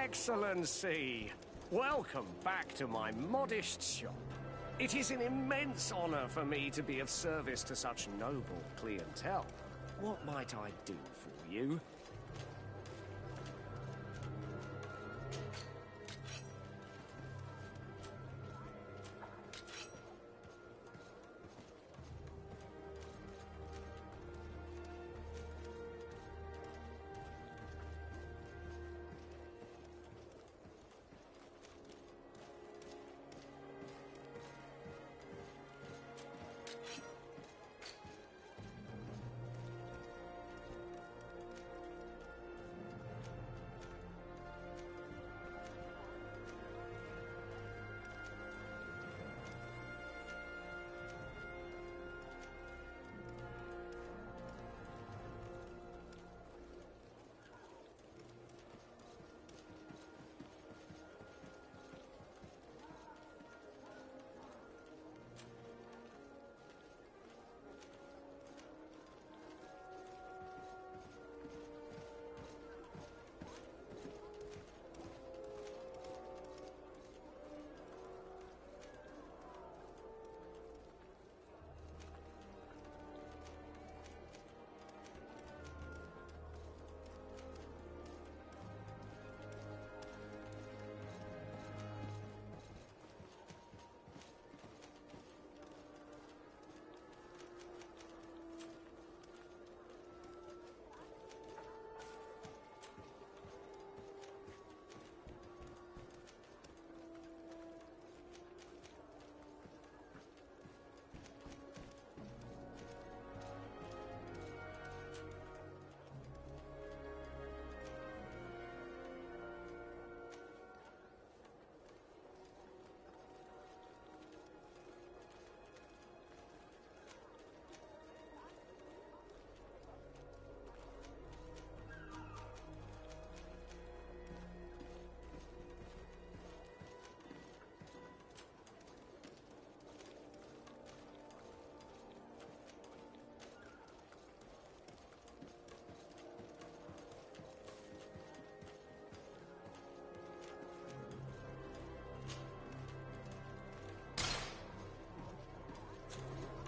Excellency! Welcome back to my modest shop. It is an immense honor for me to be of service to such noble clientele. What might I do for you?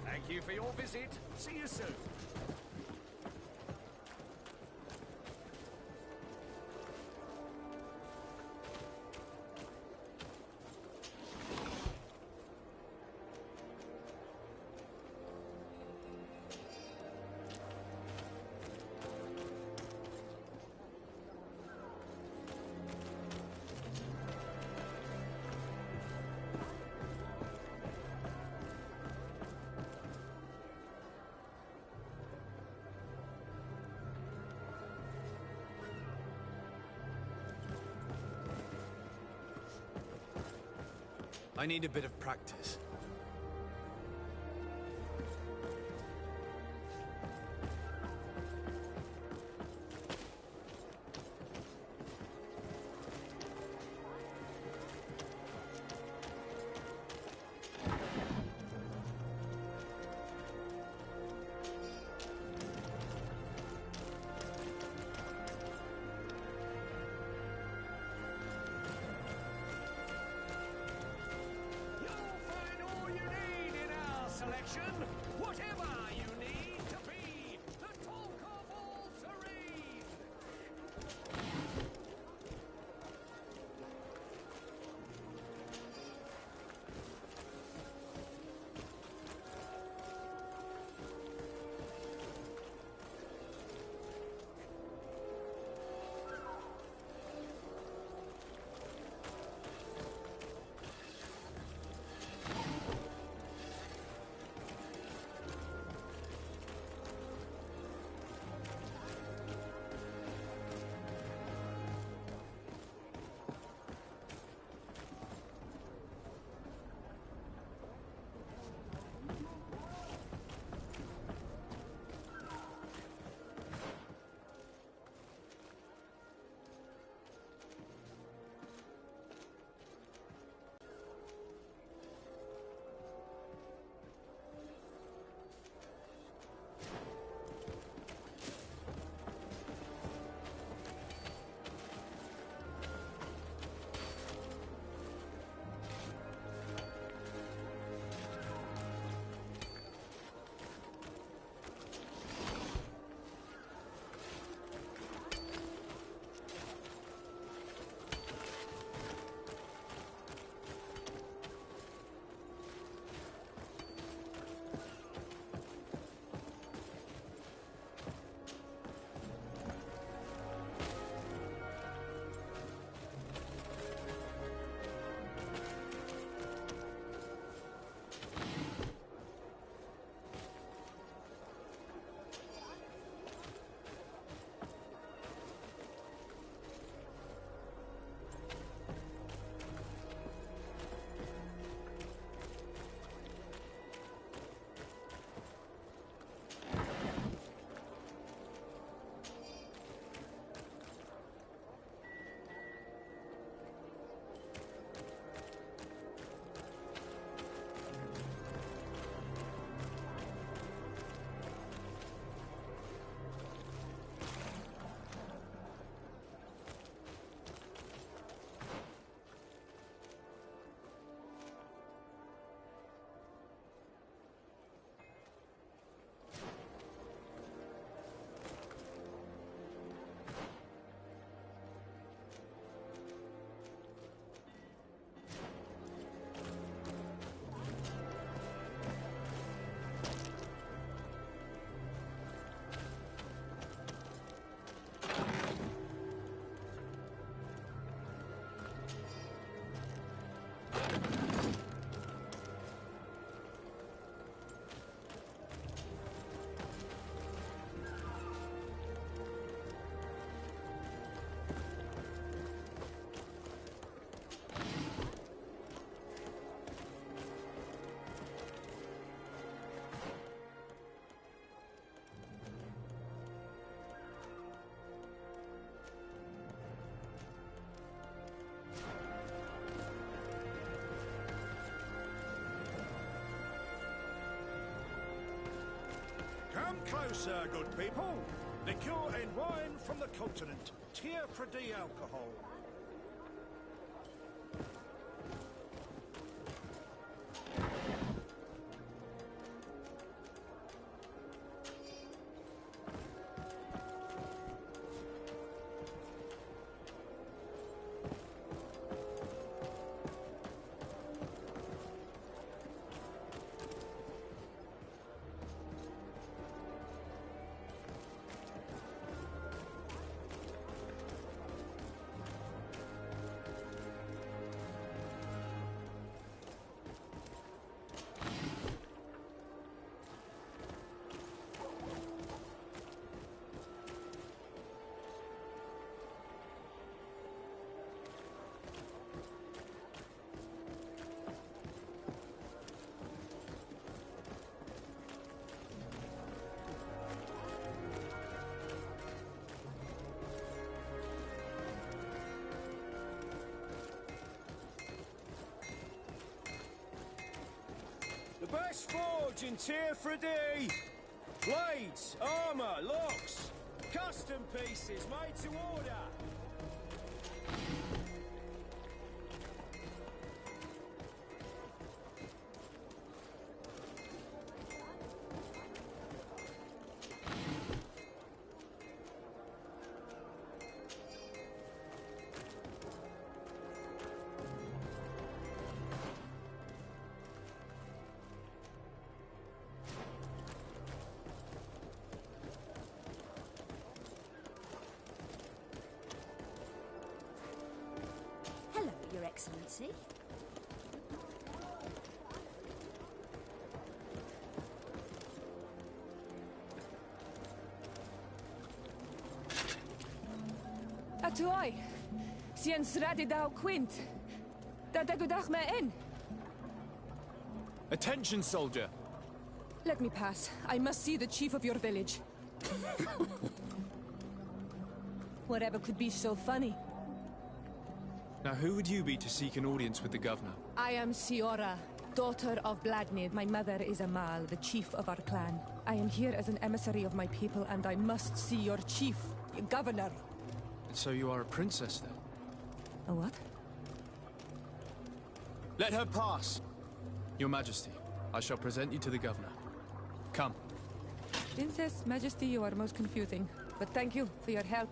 Thank you for your visit. See you soon. I need a bit of practice. You'll find closer, good people. Liqueur and wine from the continent. Tier for D alcohol. The best forge in Tier for D. Blades, armor, locks, custom pieces made to order. Hello, Your Excellency. Atuai, Sien Sradi Dao Quint. Dadagudach me in. Attention, soldier! Let me pass. I must see the chief of your village. Whatever could be so funny. Now who would you be to seek an audience with the governor? I am Siora, daughter of Bladnid. My mother is Amal, the chief of our clan. I am here as an emissary of my people, and I must see your chief, your governor. And so you are a princess, then? A what? Let her pass! Your Majesty, I shall present you to the governor. Come. Princess, Majesty, you are most confusing. But thank you for your help.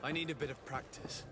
I need a bit of practice.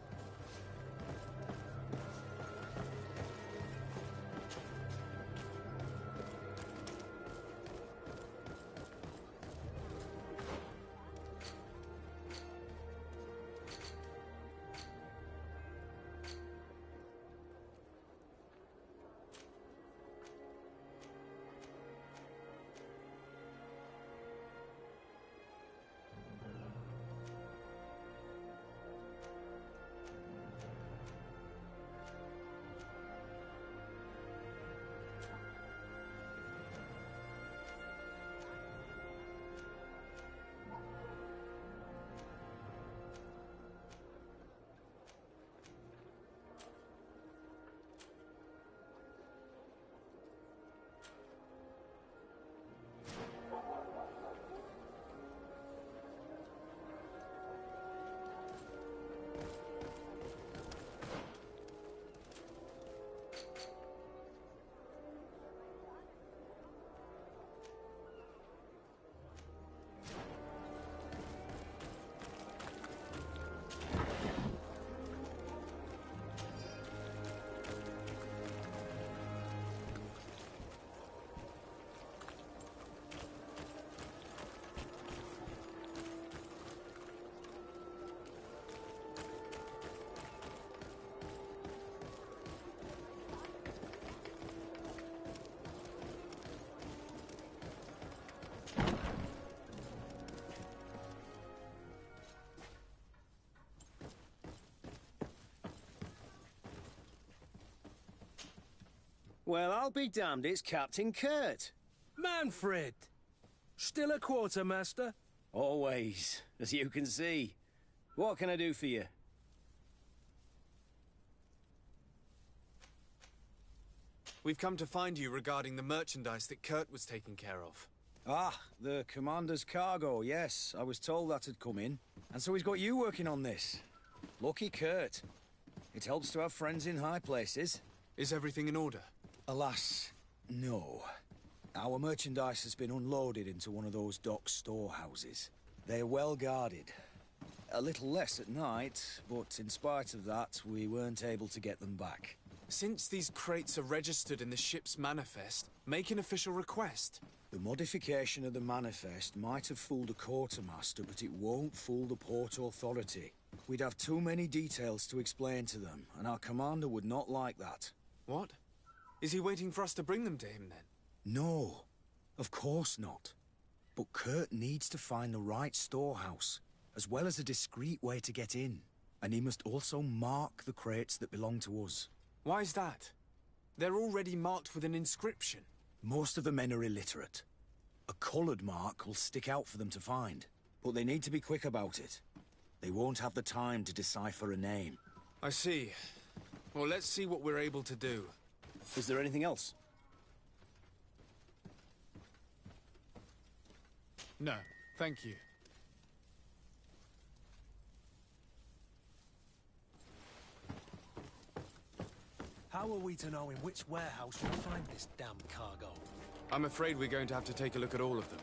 Well, I'll be damned, it's Captain Kurt. Manfred! Still a quartermaster? Always, as you can see. What can I do for you? We've come to find you regarding the merchandise that Kurt was taking care of. Ah, the commander's cargo, yes. I was told that had come in. And so he's got you working on this. Lucky Kurt. It helps to have friends in high places. Is everything in order? Alas, no. Our merchandise has been unloaded into one of those dock storehouses. They're well guarded. A little less at night, but in spite of that, we weren't able to get them back. Since these crates are registered in the ship's manifest, make an official request. The modification of the manifest might have fooled a quartermaster, but it won't fool the Port Authority. We'd have too many details to explain to them, and our commander would not like that. What? Is he waiting for us to bring them to him, then? No, of course not. But Kurt needs to find the right storehouse, as well as a discreet way to get in. And he must also mark the crates that belong to us. Why's that? They're already marked with an inscription. Most of the men are illiterate. A coloured mark will stick out for them to find, but they need to be quick about it. They won't have the time to decipher a name. I see. Well, let's see what we're able to do. Is there anything else? No, thank you. How are we to know in which warehouse we'll find this damn cargo? I'm afraid we're going to have to take a look at all of them.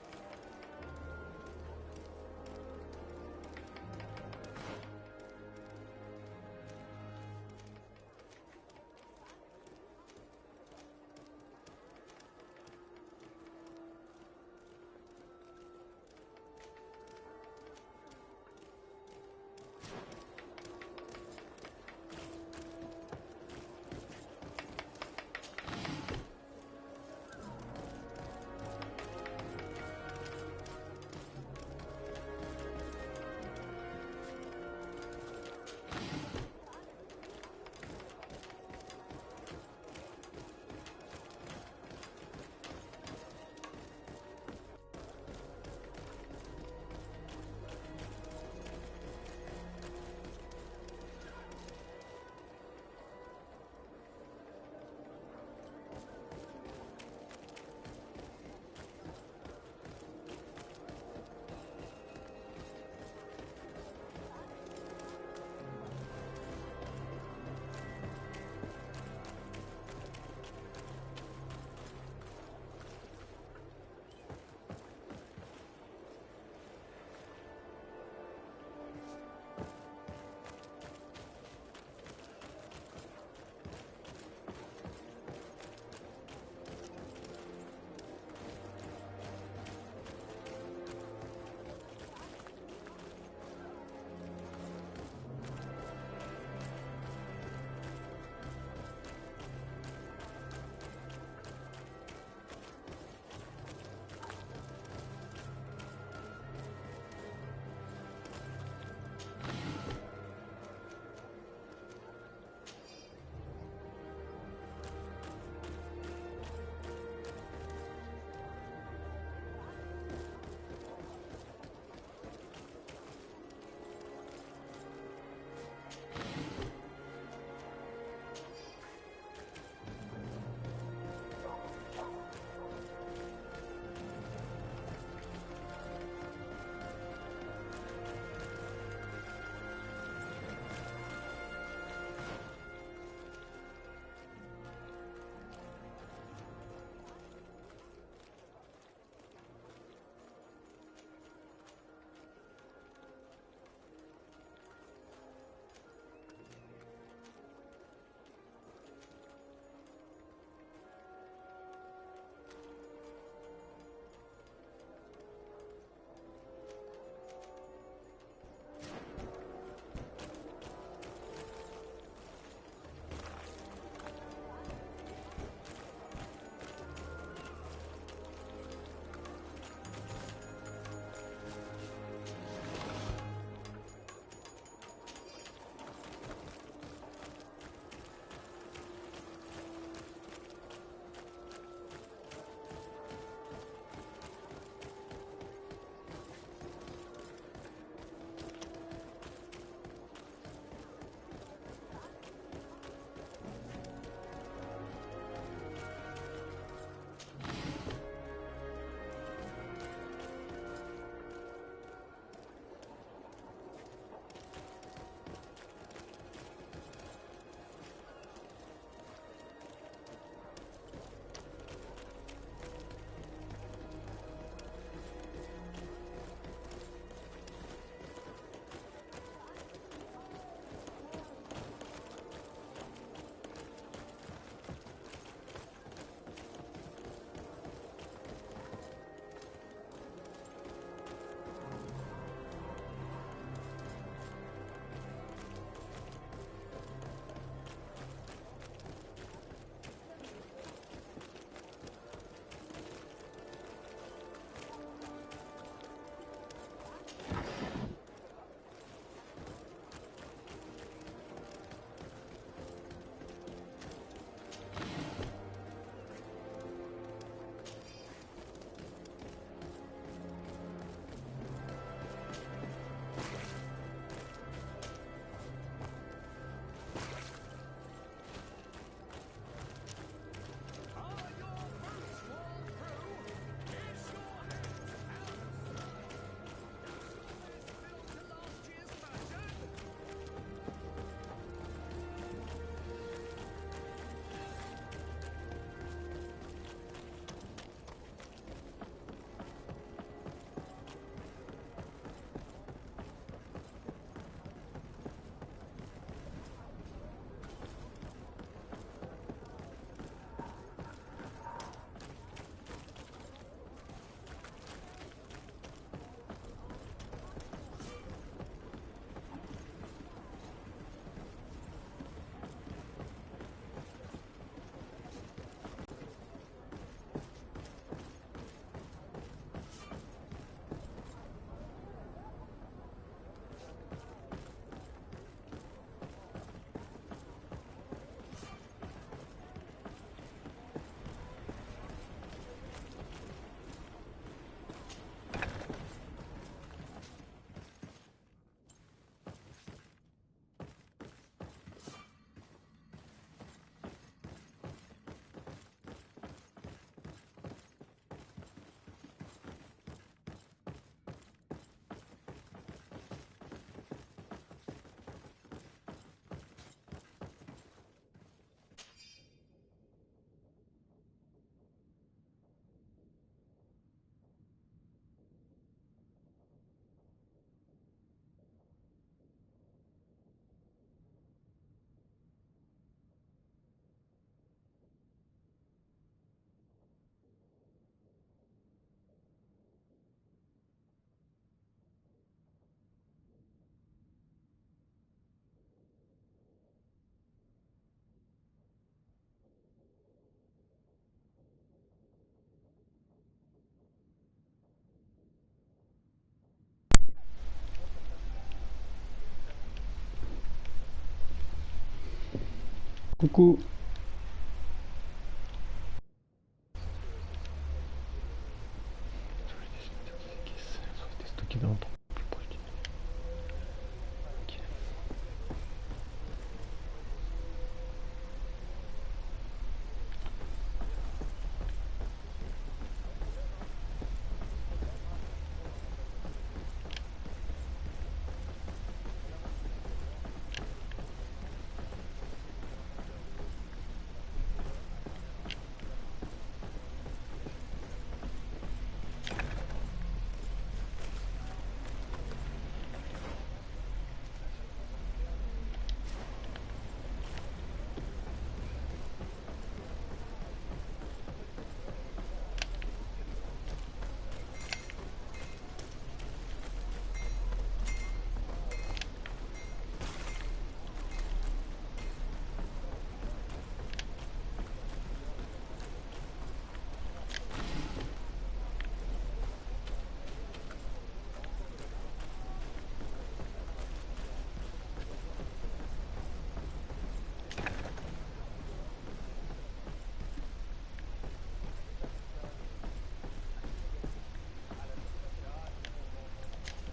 Coucou.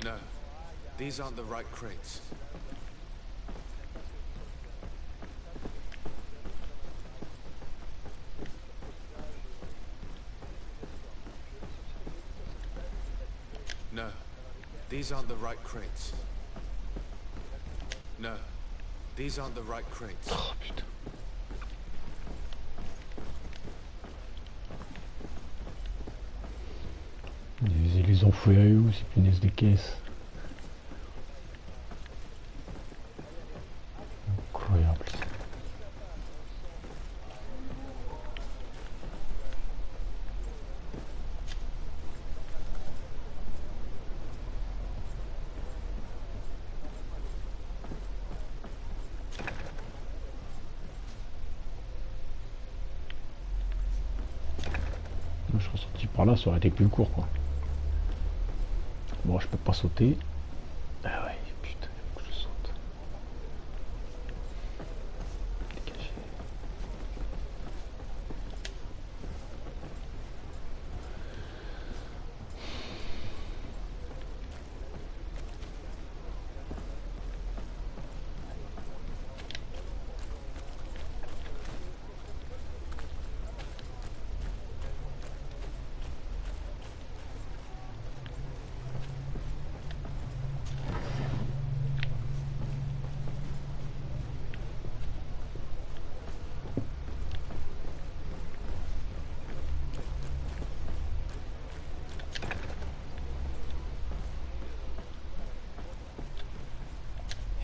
No, these aren't the right crates. No, these aren't the right crates. No, these aren't the right crates. Oh putain. Les enfouis où ces punaises de caisse. Incroyable. Moi, je serais sorti par là, ça aurait été plus court quoi. Bon, je peux pas sauter. Ah ouais, putain, il faut que je saute. Dégagez.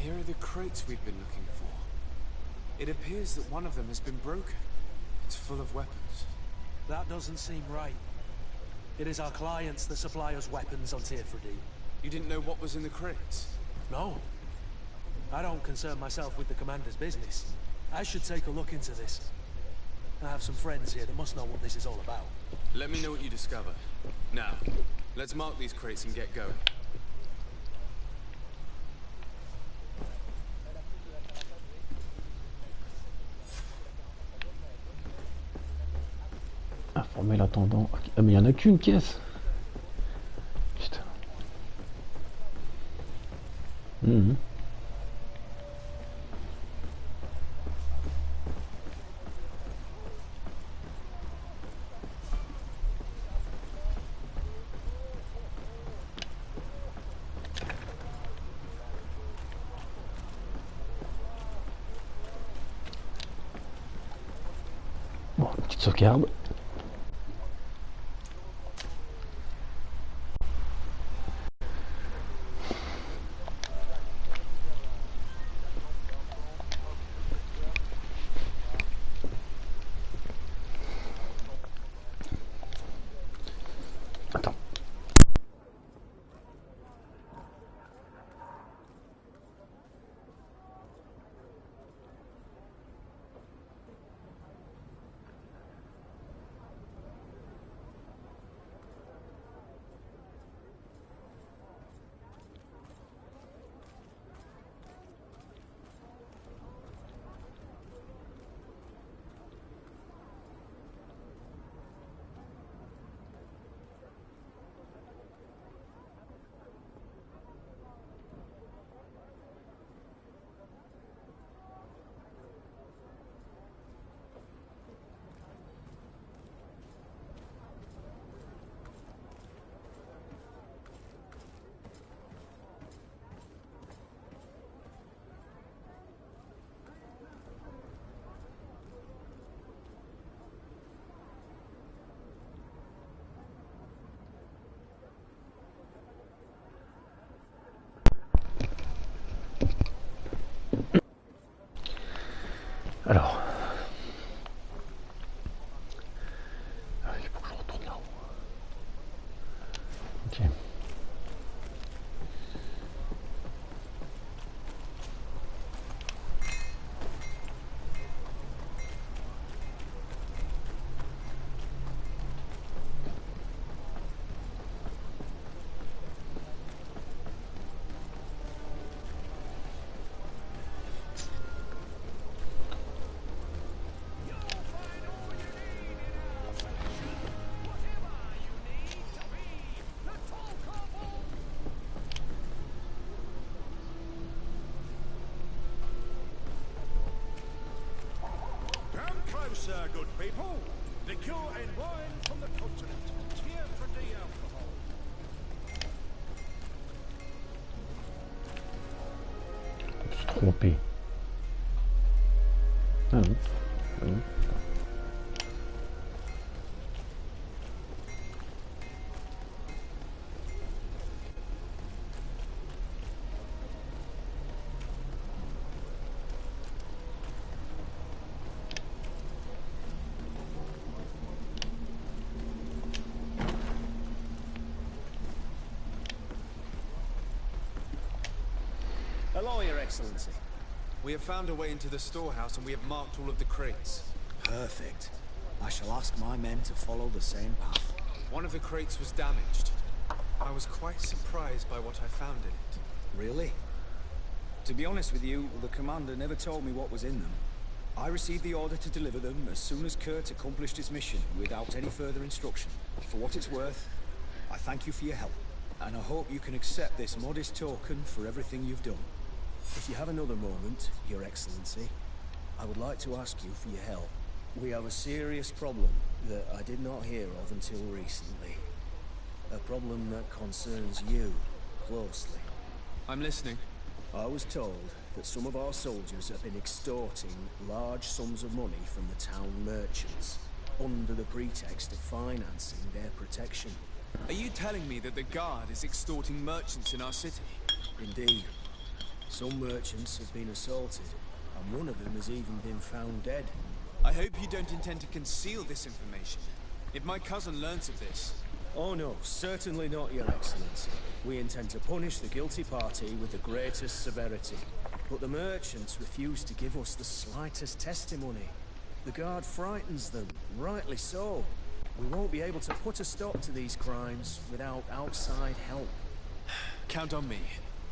Here are the crates we've been looking for. It appears that one of them has been broken. It's full of weapons. That doesn't seem right. It is our clients that supply us weapons on Tier 3D. You didn't know what was in the crates? No. I don't concern myself with the commander's business. I should take a look into this. I have some friends here that must know what this is all about. Let me know what you discover. Now, let's mark these crates and get going. Informer l'attendant. Ah mais il y en a qu'une caisse. Putain. Bon, une petite sauvegarde. Attends. Alors. Il faut que je retourne là-haut. Ok. Come closer, good people. Liqueur and wine from the continent. Tier for the alcohol. Je me suis trompé. Ah non. Ah non. Hello, Your Excellency. We have found a way into the storehouse and we have marked all of the crates. Perfect. I shall ask my men to follow the same path. One of the crates was damaged. I was quite surprised by what I found in it. Really? To be honest with you, the commander never told me what was in them. I received the order to deliver them as soon as Kurt accomplished his mission, without any further instruction. For what it's worth, I thank you for your help, and I hope you can accept this modest token for everything you've done. If you have another moment, Your Excellency, I would like to ask you for your help. We have a serious problem that I did not hear of until recently. A problem that concerns you closely. I'm listening. I was told that some of our soldiers have been extorting large sums of money from the town merchants, under the pretext of financing their protection. Are you telling me that the guard is extorting merchants in our city? Indeed. Some merchants have been assaulted, and one of them has even been found dead. I hope you don't intend to conceal this information. If my cousin learns of this... Oh no, certainly not, Your Excellency. We intend to punish the guilty party with the greatest severity. But the merchants refuse to give us the slightest testimony. The guard frightens them, rightly so. We won't be able to put a stop to these crimes without outside help. Count on me.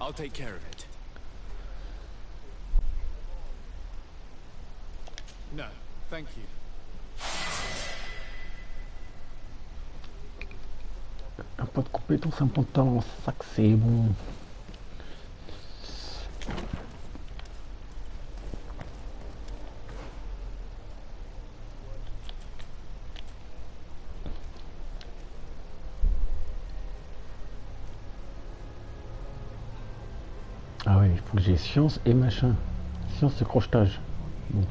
I'll take care of it. No, thank you. Un point de compétence important, ça que c'est bon. Ah ouais, il faut que j'ai science et machin. Science de crochetage. Bon.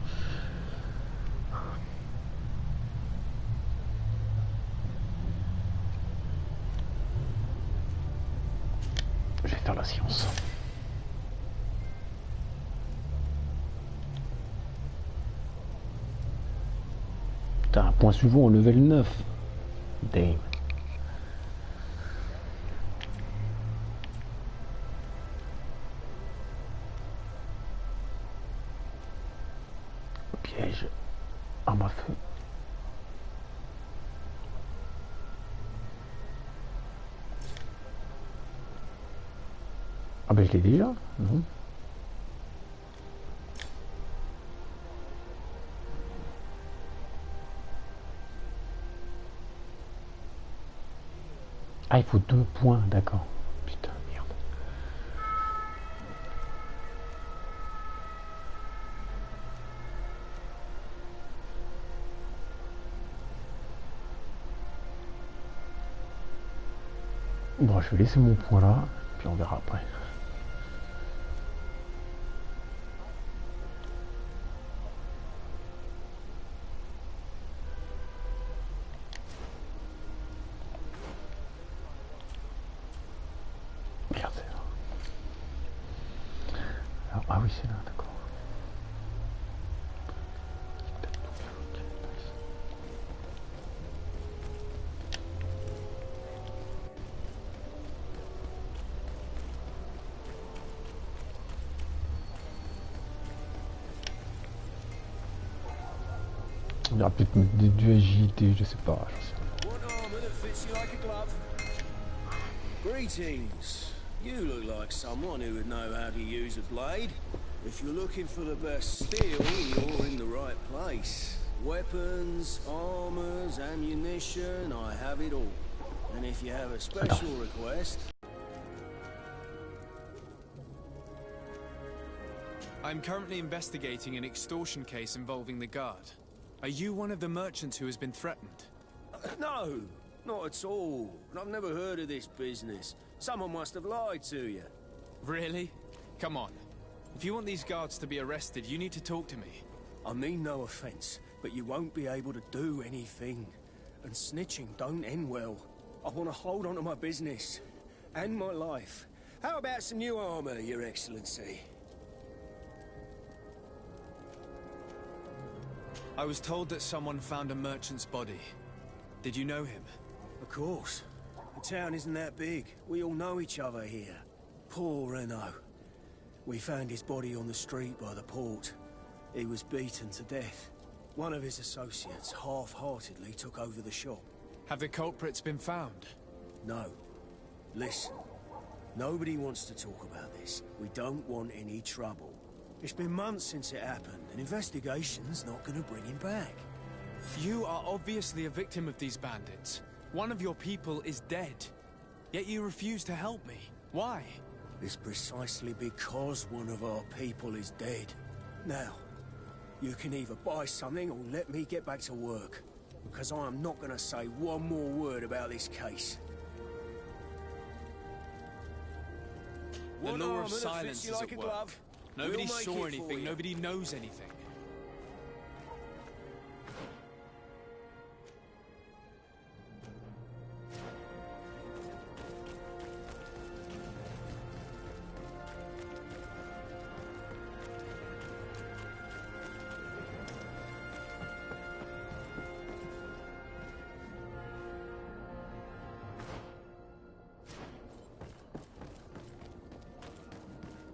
Je vais faire la science. Putain, un point suivant au level 9. Damn. Piège. Arme à feu. Ah ben je l'ai déjà, non? Ah il faut 2 points, d'accord. Putain, merde. Bon, je vais laisser mon point là, puis on verra après. Merde, c'est là. Alors, ah oui, c'est là, d'accord. Il y aura peut-être du agilité, je sais pas. J'en sais rien. What armor that fits you like a glove? Greetings. You look like someone who would know how to use a blade. If you're looking for the best steel, you're in the right place. Weapons, armors, ammunition, I have it all. And if you have a special request... I'm currently investigating an extortion case involving the guard. Are you one of the merchants who has been threatened? No, not at all. I've never heard of this business. Someone must have lied to you. Really? Come on. If you want these guards to be arrested, you need to talk to me. I mean no offense, but you won't be able to do anything. And snitching don't end well. I want to hold on to my business. And my life. How about some new armor, Your Excellency? I was told that someone found a merchant's body. Did you know him? Of course. The town isn't that big. We all know each other here. Poor Renault. We found his body on the street by the port. He was beaten to death. One of his associates half-heartedly took over the shop. Have the culprits been found? No. Listen. Nobody wants to talk about this. We don't want any trouble. It's been months since it happened. An investigation's not gonna bring him back. You are obviously a victim of these bandits. One of your people is dead. Yet you refuse to help me. Why? It's precisely because one of our people is dead. Now, you can either buy something or let me get back to work. Because I am not gonna say one more word about this case. The One law armor of that silence fits you is like at a work. glove. Nobody We'll make saw it for anything, you. nobody knows anything.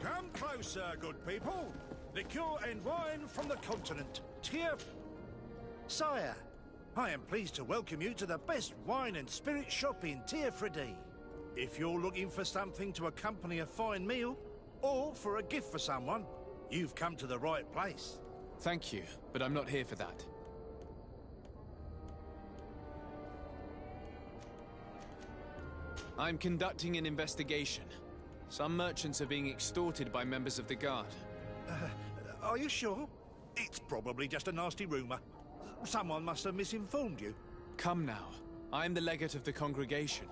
Come closer, good people. Liqueur and wine from the continent. Tier... Sire, I am pleased to welcome you to the best wine and spirit shop in Tier-Fredy. If you're looking for something to accompany a fine meal, or for a gift for someone, you've come to the right place. Thank you, but I'm not here for that. I'm conducting an investigation. Some merchants are being extorted by members of the guard. Are you sure? It's probably just a nasty rumor. Someone must have misinformed you. Come now. I'm the legate of the congregation.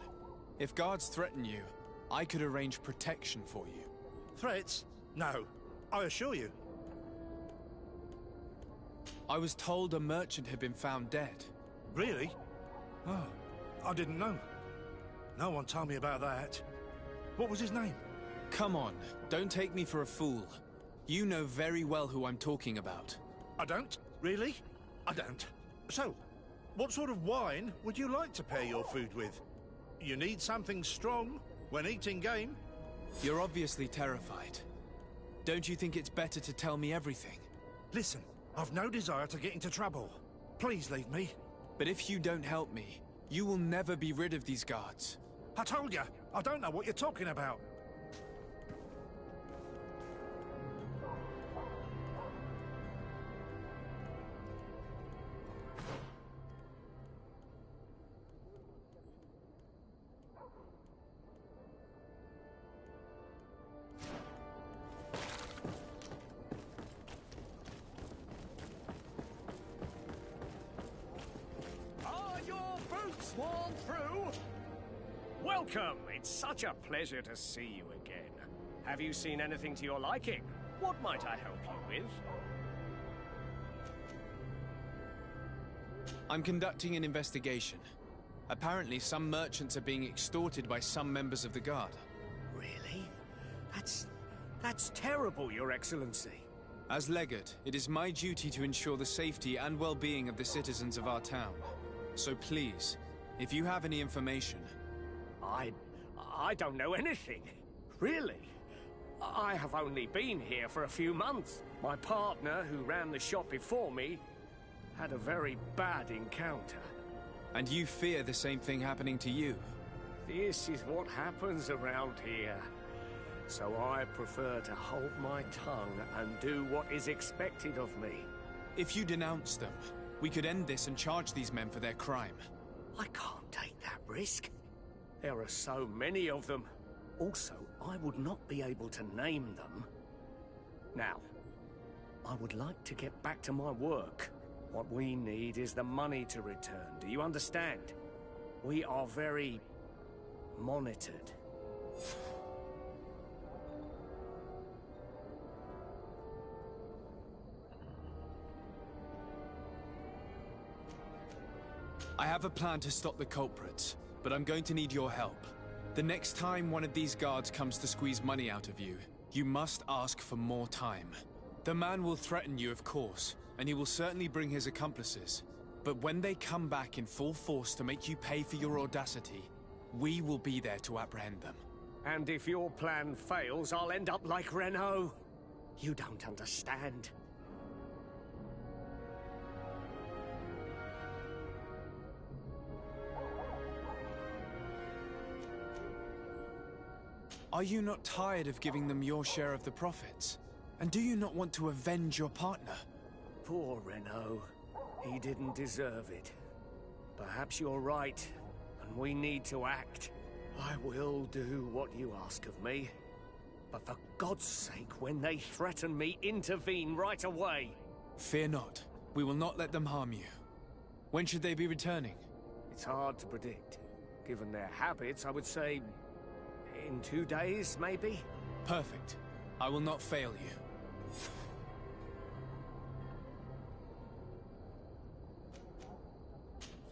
If guards threaten you, I could arrange protection for you. Threats? No, I assure you. I was told a merchant had been found dead. Really? Oh, I didn't know. No one told me about that. What was his name? Come on, don't take me for a fool. You know very well who I'm talking about. I don't? Really? I don't. So, what sort of wine would you like to pair your food with? You need something strong when eating game? You're obviously terrified. Don't you think it's better to tell me everything? Listen, I've no desire to get into trouble. Please leave me. But if you don't help me, you will never be rid of these guards. I told you, I don't know what you're talking about. Are your boots worn through? Welcome! It's such a pleasure to see you again. Have you seen anything to your liking? What might I help you with? I'm conducting an investigation. Apparently, some merchants are being extorted by some members of the guard. Really? That's terrible, Your Excellency. As legate, it is my duty to ensure the safety and well-being of the citizens of our town. So please, if you have any information... I don't know anything. Really. I have only been here for a few months. My partner, who ran the shop before me, had a very bad encounter. And you fear the same thing happening to you? This is what happens around here. So I prefer to hold my tongue and do what is expected of me. If you denounce them, we could end this and charge these men for their crime. I can't take that risk. There are so many of them. Also, I would not be able to name them. Now, I would like to get back to my work. What we need is the money to return. Do you understand? We are very monitored. I have a plan to stop the culprits, but I'm going to need your help. The next time one of these guards comes to squeeze money out of you, you must ask for more time. The man will threaten you, of course, and he will certainly bring his accomplices. But when they come back in full force to make you pay for your audacity, we will be there to apprehend them. And if your plan fails, I'll end up like Renault. You don't understand. Are you not tired of giving them your share of the profits? And do you not want to avenge your partner? Poor Renault. He didn't deserve it. Perhaps you're right, and we need to act. I will do what you ask of me. But for God's sake, when they threaten me, intervene right away. Fear not. We will not let them harm you. When should they be returning? It's hard to predict. Given their habits, I would say in 2 days, maybe? Perfect. I will not fail you.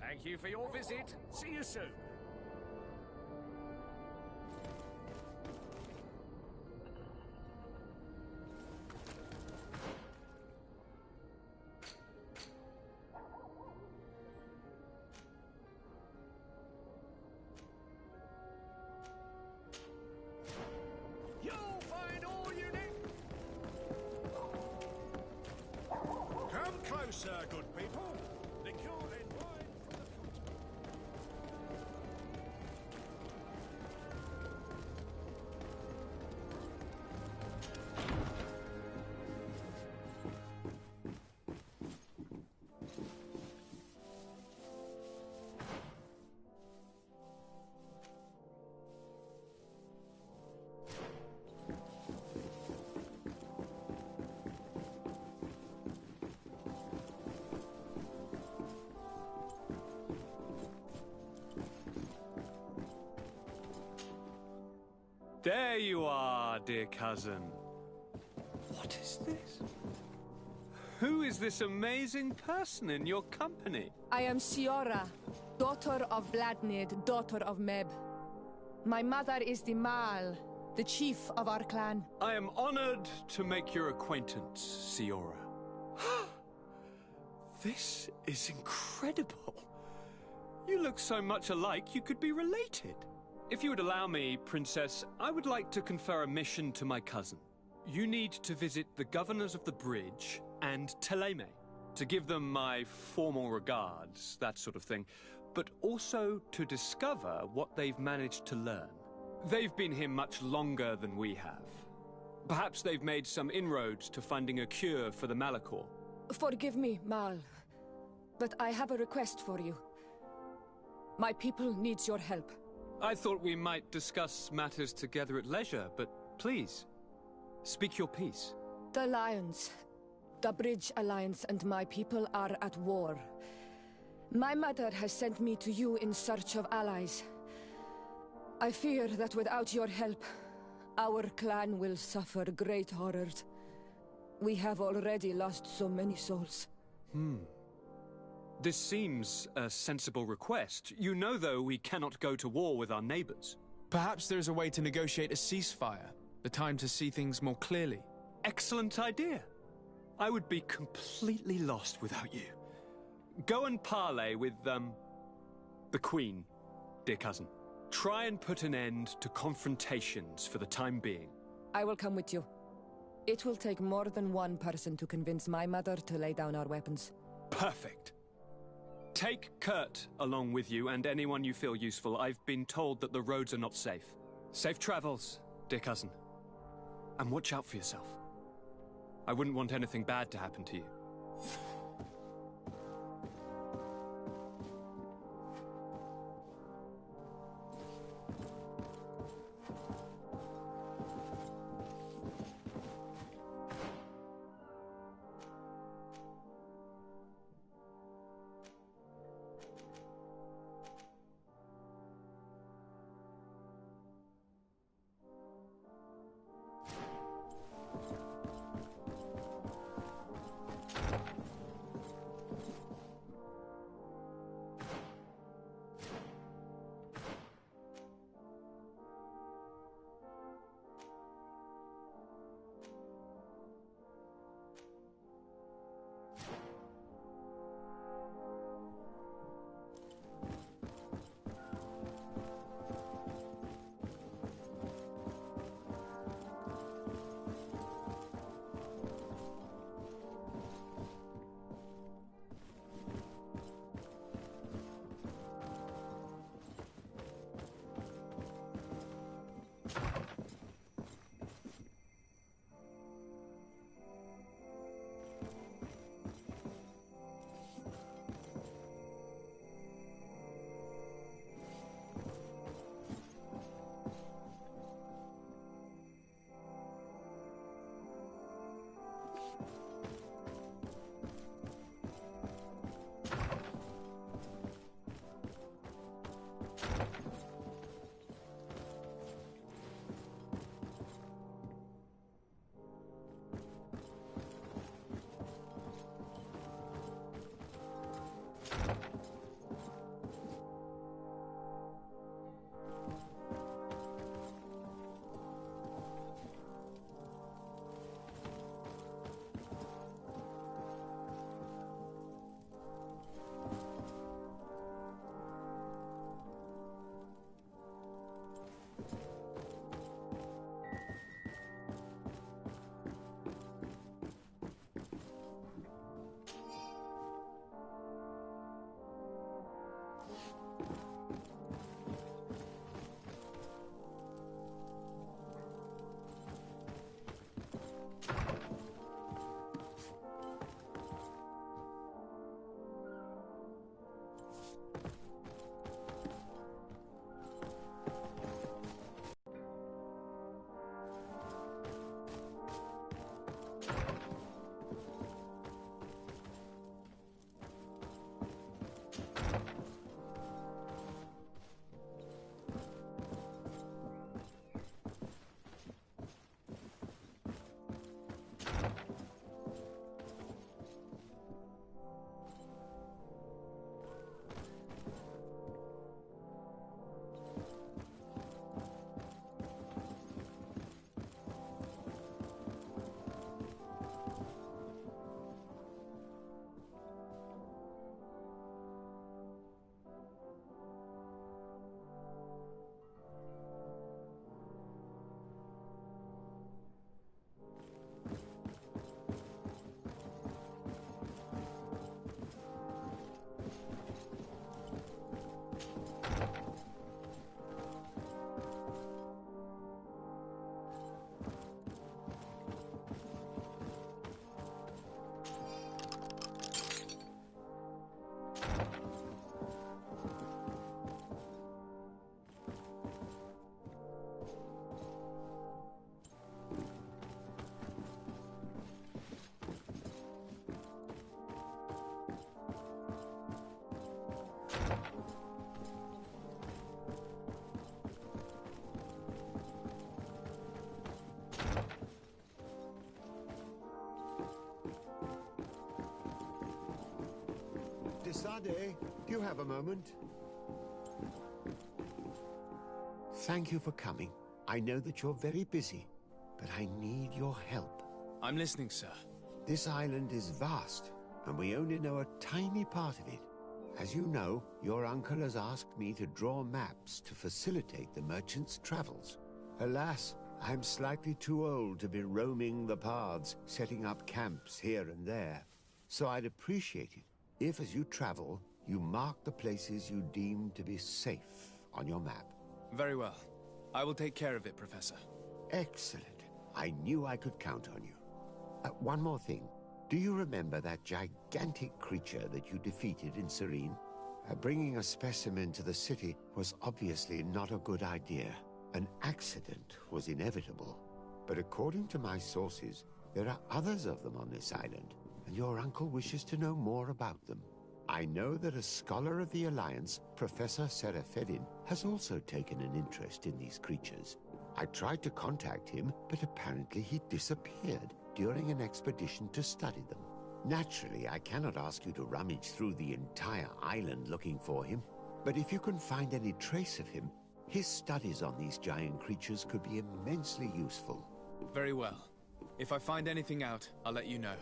Thank you for your visit. See you soon. You'll find all you need. Come closer, good people. Liqueur and wine from the continent. There you are, dear cousin. What is this? Who is this amazing person in your company? I am Siora, daughter of Bladnid, daughter of Meb. My mother is the Mal, the chief of our clan. I am honored to make your acquaintance, Siora. This is incredible. You look so much alike you could be related. If you would allow me, Princess, I would like to confer a mission to my cousin. You need to visit the governors of the bridge and Teleme, to give them my formal regards, that sort of thing, but also to discover what they've managed to learn. They've been here much longer than we have. Perhaps they've made some inroads to finding a cure for the Malachor. Forgive me, Mal, but I have a request for you. My people needs your help. I thought we might discuss matters together at leisure, but please, speak your piece. The Lions, the Bridge Alliance and my people are at war. My mother has sent me to you in search of allies. I fear that without your help, our clan will suffer great horrors. We have already lost so many souls. This seems a sensible request. You know, though, we cannot go to war with our neighbors. Perhaps there is a way to negotiate a ceasefire. The time to see things more clearly. Excellent idea. I would be completely lost without you. Go and parley with, the Queen, dear cousin. Try and put an end to confrontations for the time being. I will come with you. It will take more than one person to convince my mother to lay down our weapons. Perfect. Take Kurt along with you and anyone you feel useful. I've been told that the roads are not safe. Safe travels, dear cousin. And watch out for yourself. I wouldn't want anything bad to happen to you. Desade, do you have a moment? Thank you for coming. I know that you're very busy, but I need your help. I'm listening, sir. This island is vast, and we only know a tiny part of it. As you know, your uncle has asked me to draw maps to facilitate the merchant's travels. Alas, I'm slightly too old to be roaming the paths, setting up camps here and there. So I'd appreciate it If, as you travel, you mark the places you deem to be safe on your map. Very well. I will take care of it, Professor. Excellent. I knew I could count on you. One more thing. Do you remember that gigantic creature that you defeated in Serene? Bringing a specimen to the city was obviously not a good idea. An accident was inevitable. But according to my sources, there are others of them on this island, and your uncle wishes to know more about them. I know that a scholar of the Alliance, Professor Serafedin, has also taken an interest in these creatures. I tried to contact him, but apparently he disappeared during an expedition to study them. Naturally, I cannot ask you to rummage through the entire island looking for him, but if you can find any trace of him, his studies on these giant creatures could be immensely useful. Very well. If I find anything out, I'll let you know.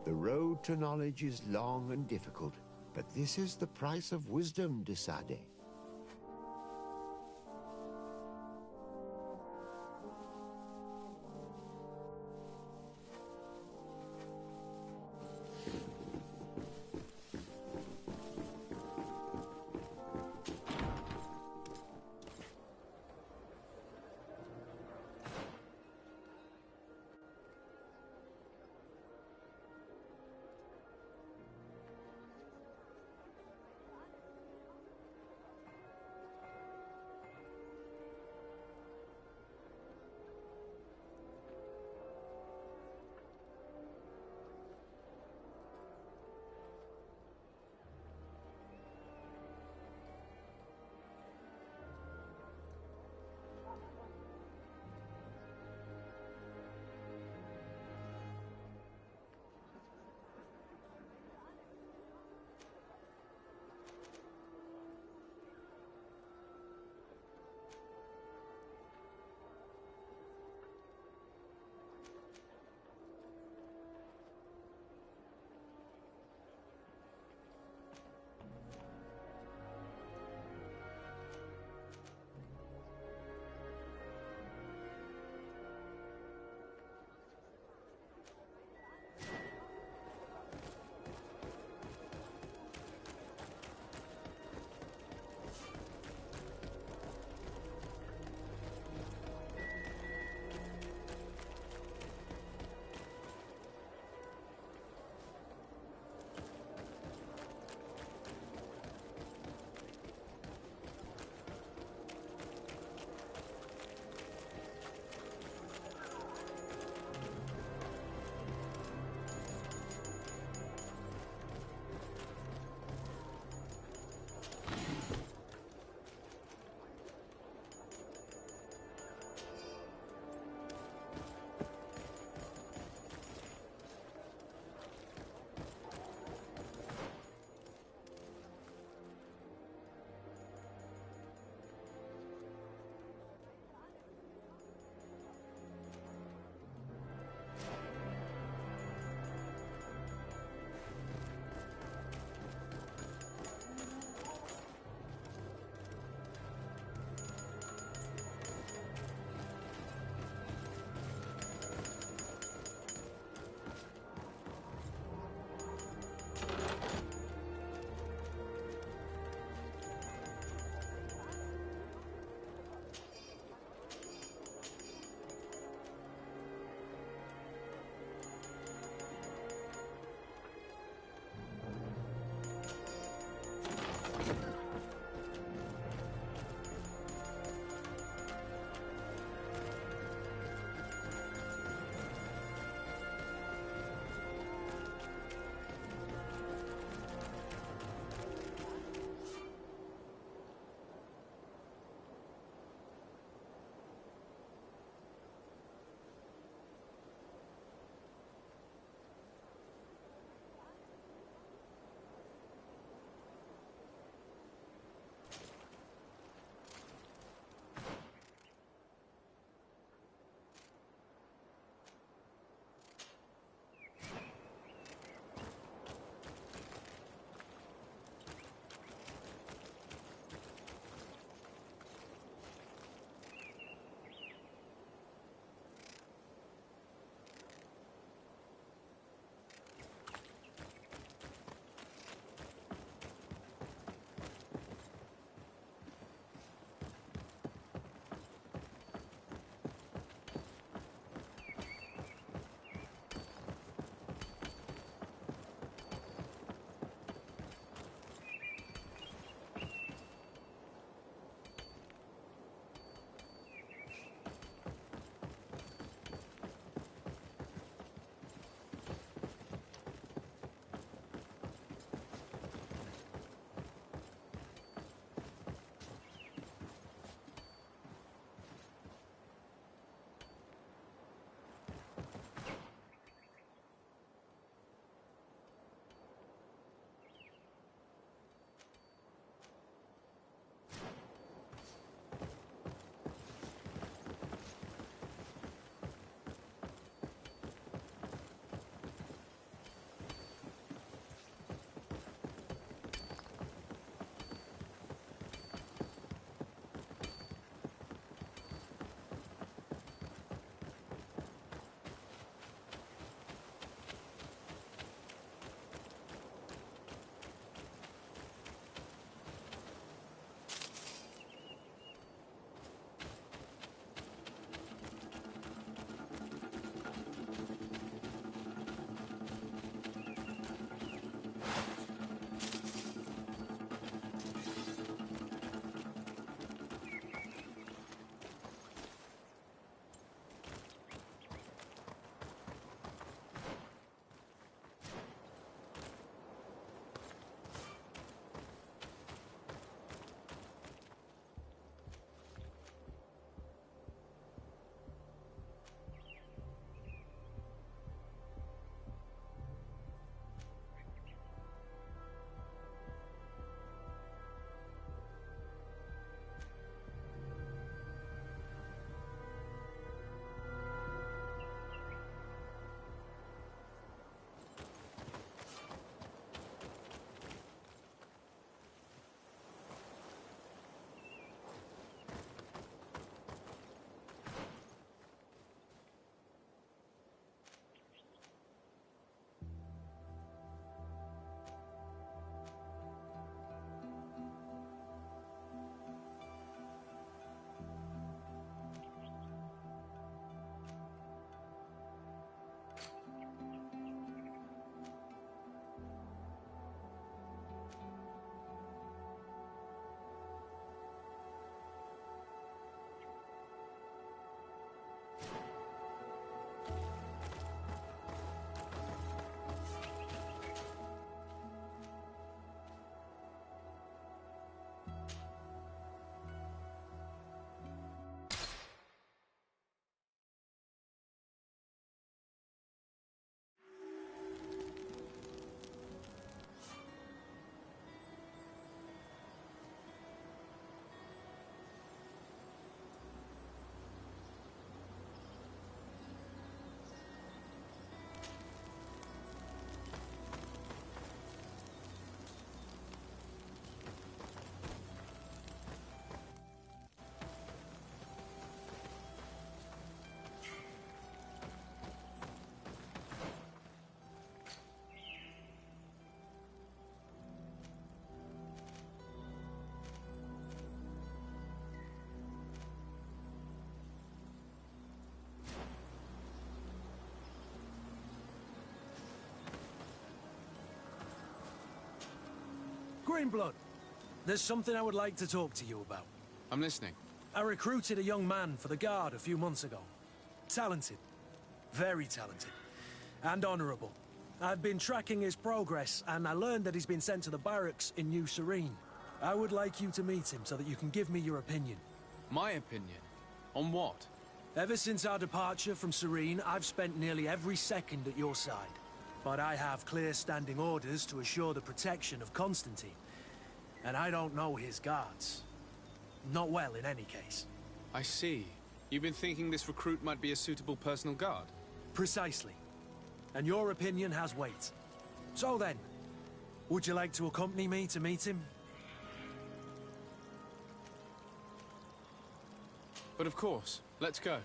The road to knowledge is long and difficult, but this is the price of wisdom, de Sade. Greenblood, there's something I would like to talk to you about. I'm listening. I recruited a young man for the Guard a few months ago. Talented. Very talented. And honorable. I've been tracking his progress, and I learned that he's been sent to the barracks in New Serene. I would like you to meet him so that you can give me your opinion. My opinion? On what? Ever since our departure from Serene, I've spent nearly every second at your side. But I have clear standing orders to assure the protection of Constantine. And I don't know his guards. Not well, in any case. I see. You've been thinking this recruit might be a suitable personal guard? Precisely. And your opinion has weight. So then, would you like to accompany me to meet him? But of course. Let's go.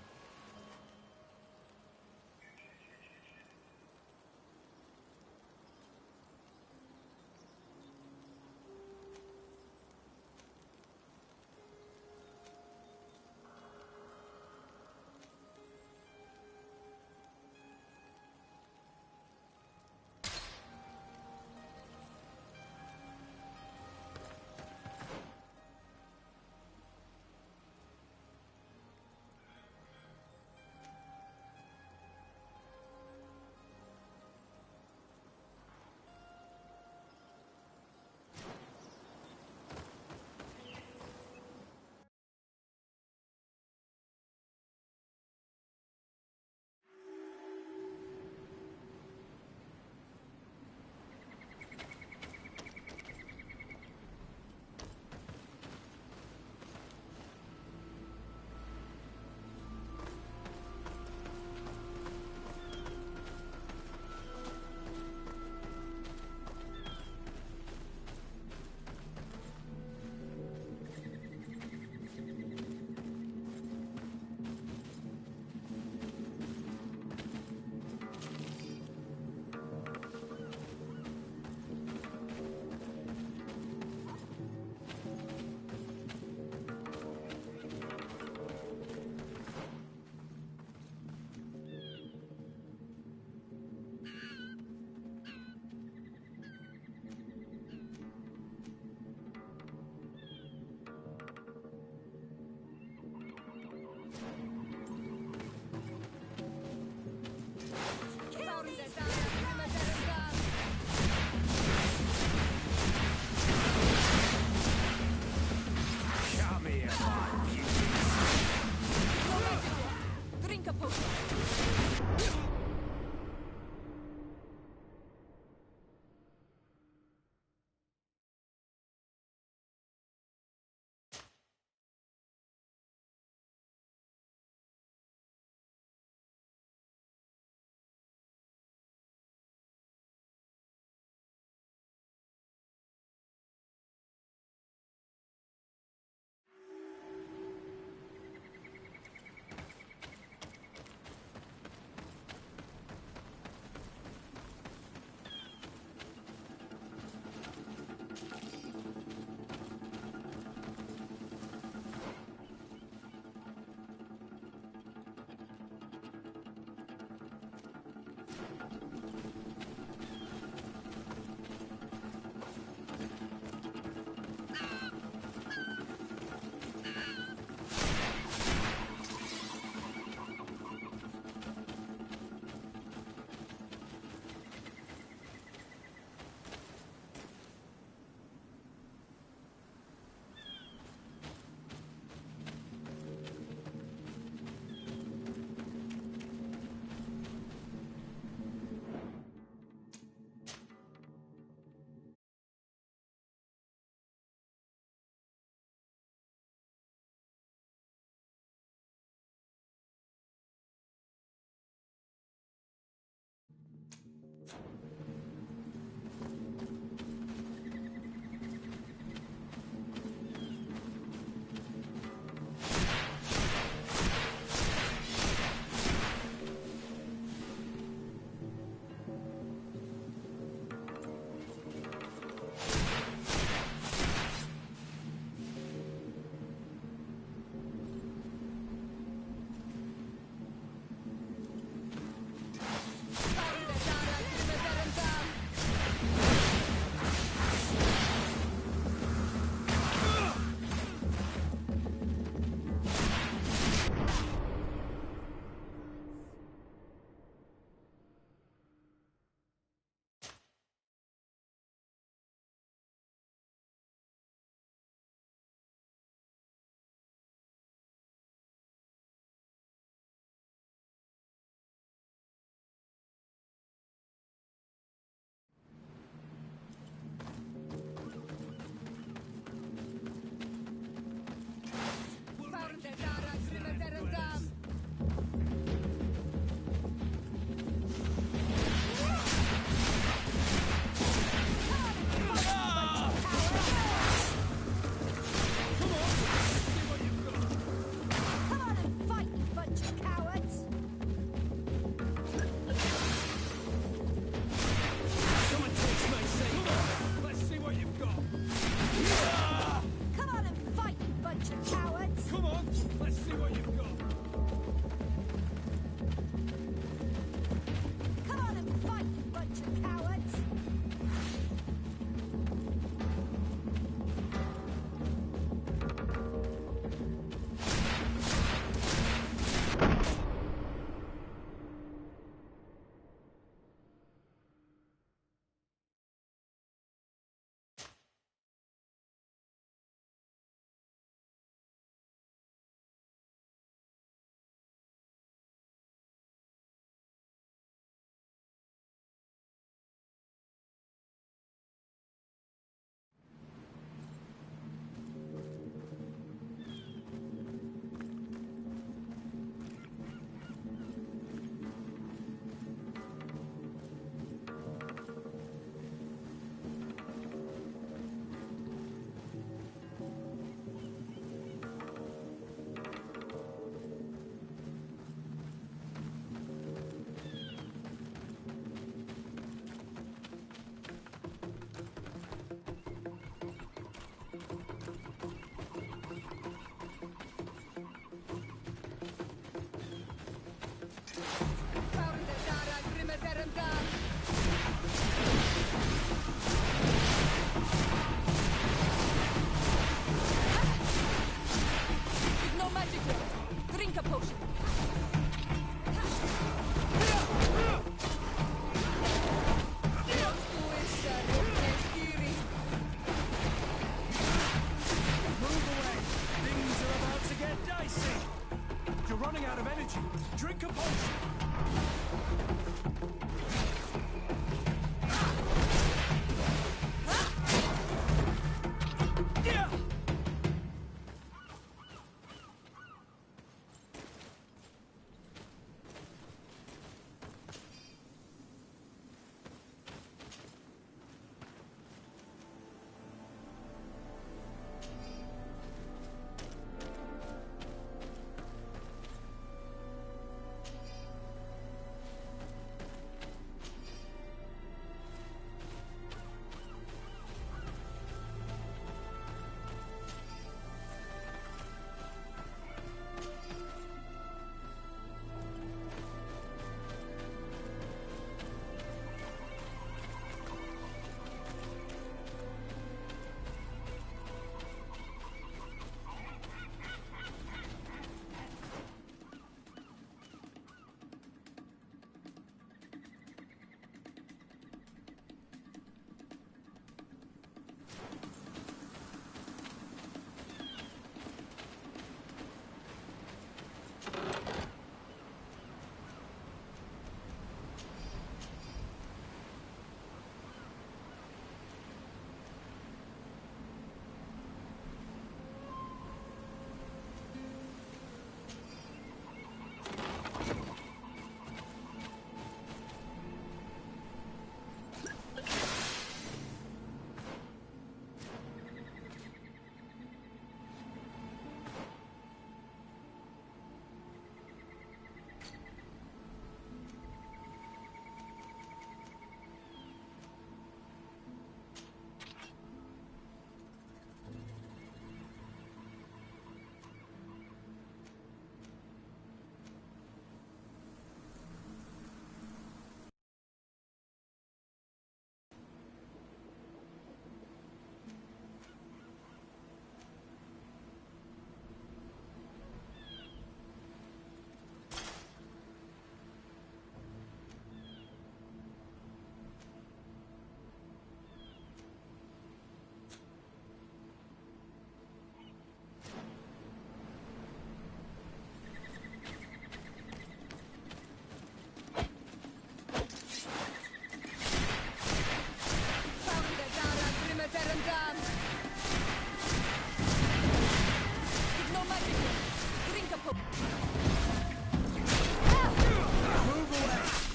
energy. Drink a potion.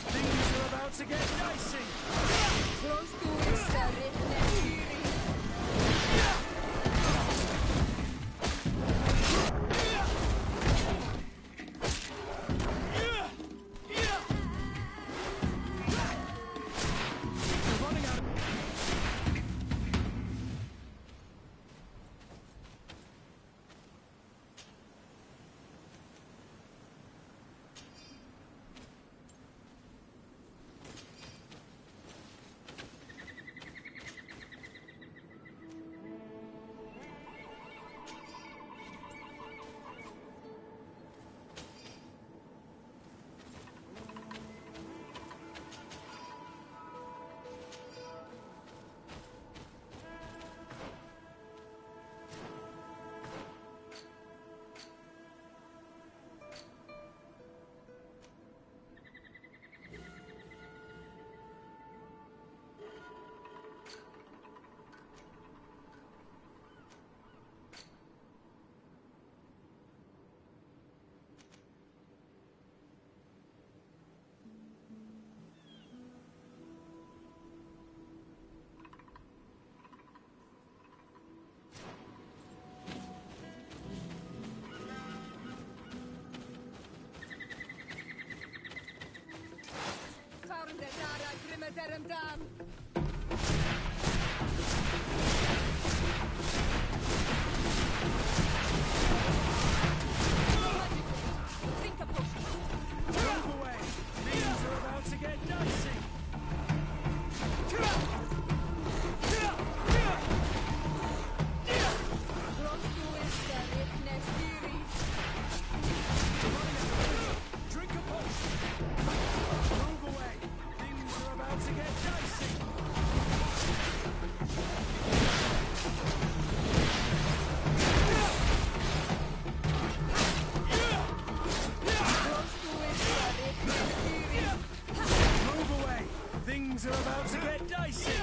Things are about to get dicey. Things are about to get dicey.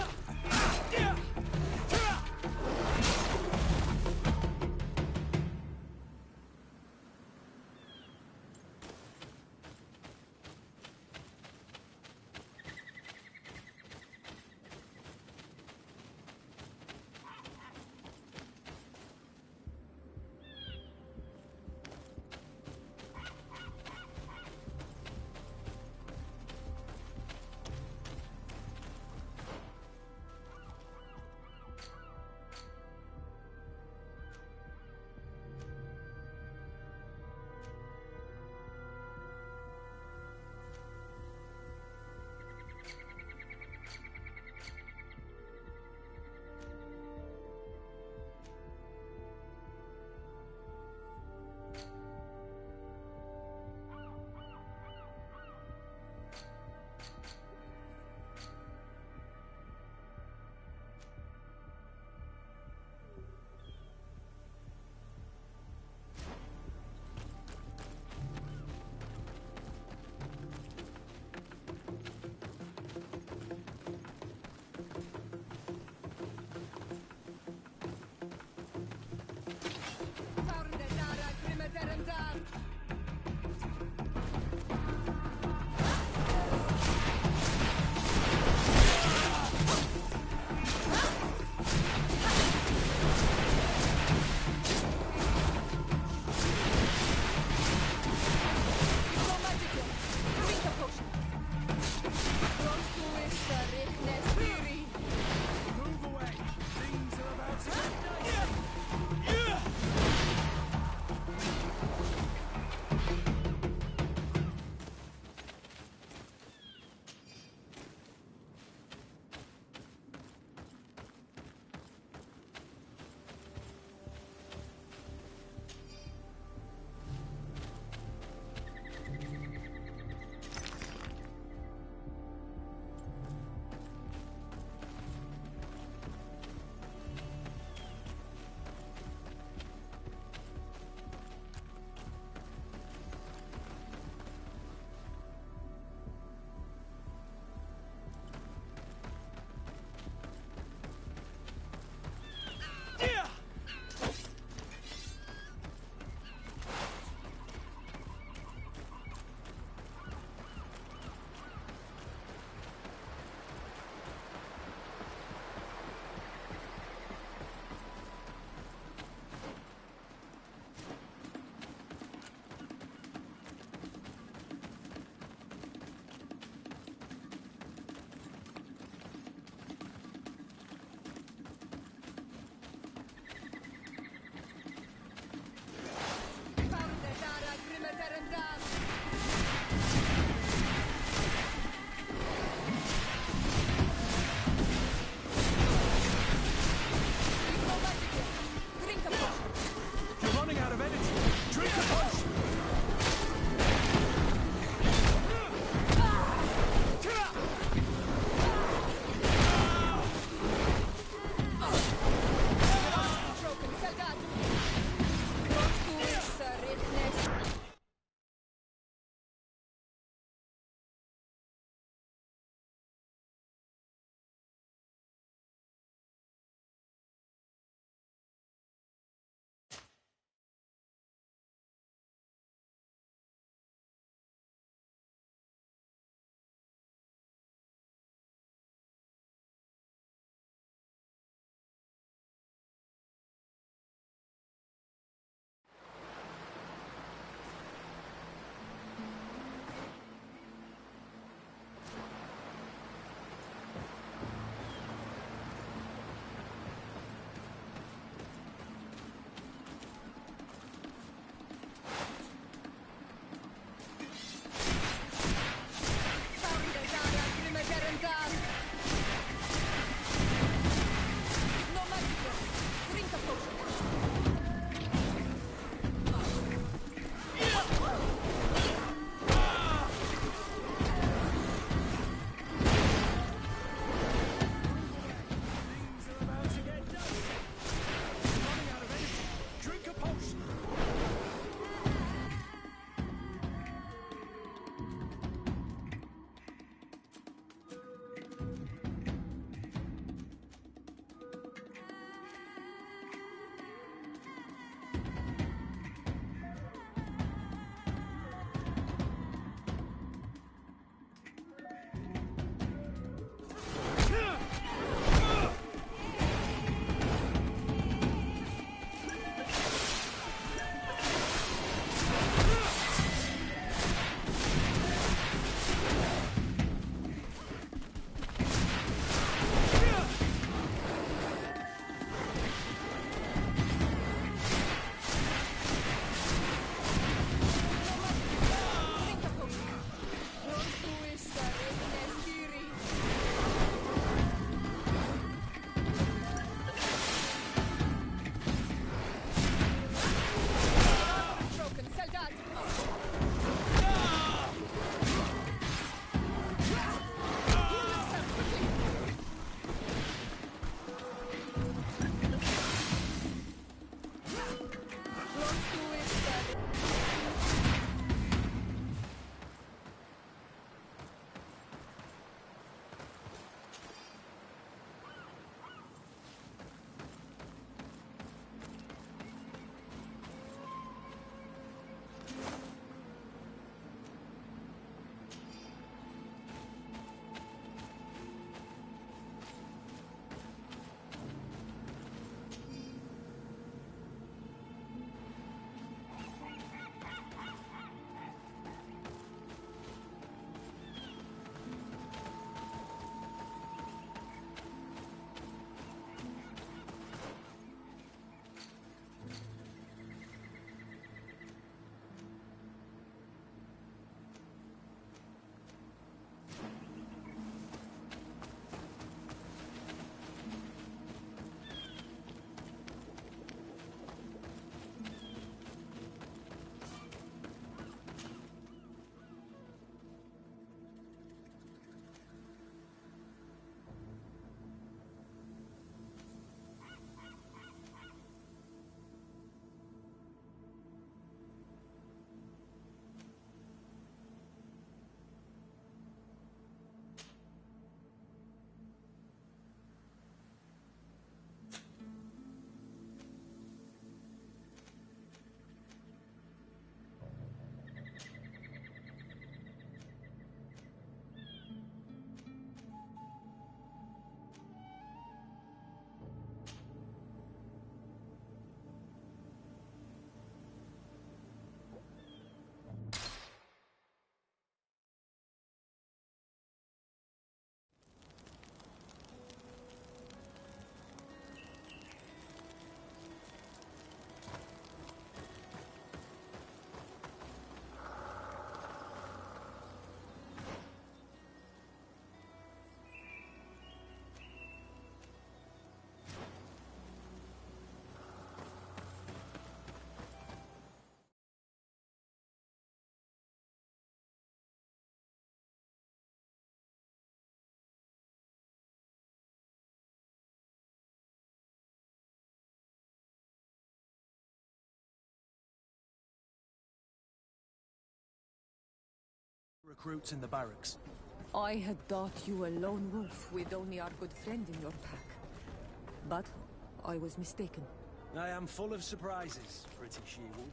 Recruits in the barracks. I had thought you a lone wolf with only our good friend in your pack. But I was mistaken. I am full of surprises, pretty she-wolf.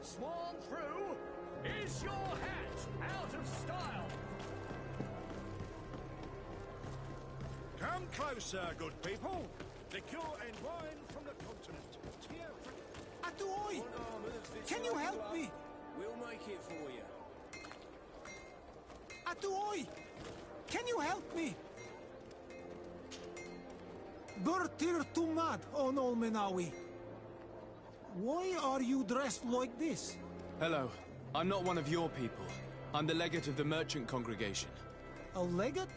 Sworn through? Is your hat out of style? Come closer, good people. Liqueur and wine from the continent. Atuoi! Can you help me? We'll make it for you. Atuoi! Can you help me? Bertir Tumad on Olmenawi. Why are you dressed like this? Hello. I'm not one of your people. I'm the legate of the merchant congregation. A legate?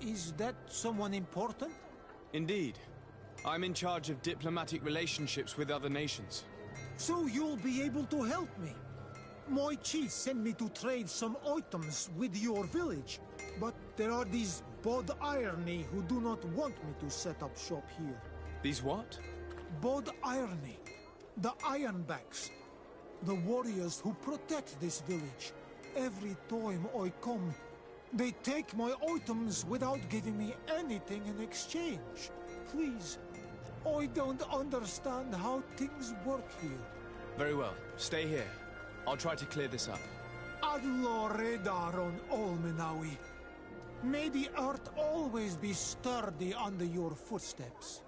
Is that someone important? Indeed. I'm in charge of diplomatic relationships with other nations. So you'll be able to help me. My chief sent me to trade some items with your village, but there are these Bod Irony who do not want me to set up shop here. These what? Bod Irony. The Ironbacks. The warriors who protect this village. Every time I come, they take my items without giving me anything in exchange. Please, I don't understand how things work here. Very well. Stay here. I'll try to clear this up. Adlo Redar on Olmenawi. May the earth always be sturdy under your footsteps.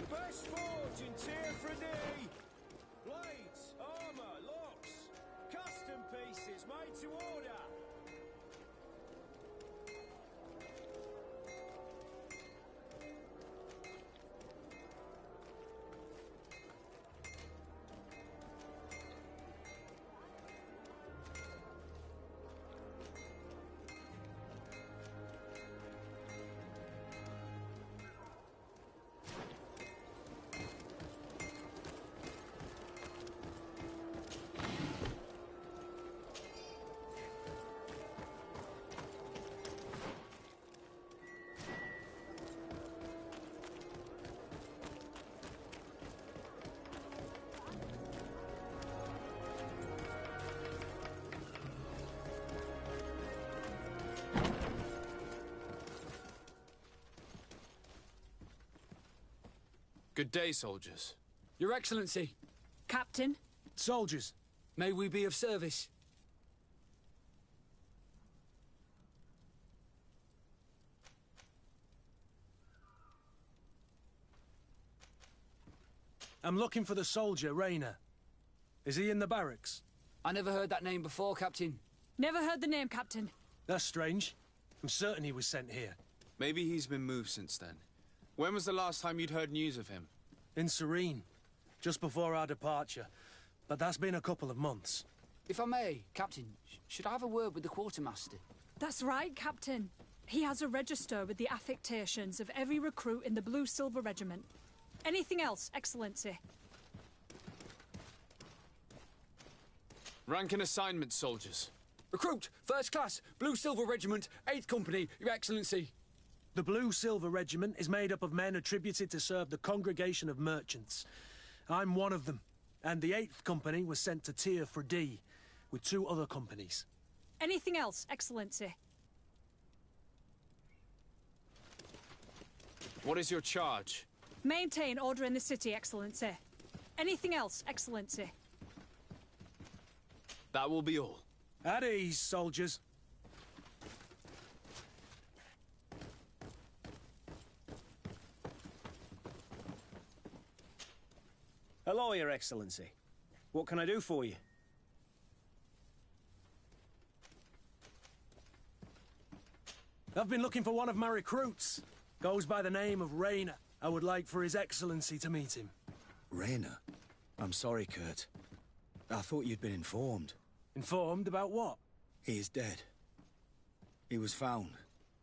Best forge in Tier blades, armor, locks, custom pieces made to order. Good day, soldiers. Your Excellency. Captain? Soldiers. May we be of service? I'm looking for the soldier, Rayner. Is he in the barracks? I never heard that name before, Captain. Never heard the name, Captain. That's strange. I'm certain he was sent here. Maybe he's been moved since then. When was the last time you'd heard news of him? In Serene. just before our departure. But that's been a couple of months. If I may, Captain, should I have a word with the quartermaster? That's right, Captain. He has a register with the affectations of every recruit in the Blue Silver Regiment. Anything else, Excellency? Rank and assignment, soldiers. Recruit, first class, Blue Silver Regiment, 8th Company, Your Excellency. The Blue Silver Regiment is made up of men attributed to serve the Congregation of Merchants. I'm one of them, and the 8th Company was sent to Tier for D, with 2 other companies. Anything else, Excellency? What is your charge? Maintain order in the city, Excellency. Anything else, Excellency? That will be all. At ease, soldiers. Hello, Your Excellency. What can I do for you? I've been looking for one of my recruits. Goes by the name of Rayner. I would like for His Excellency to meet him. Rayner? I'm sorry, Kurt. I thought you'd been informed. Informed about what? He is dead. He was found,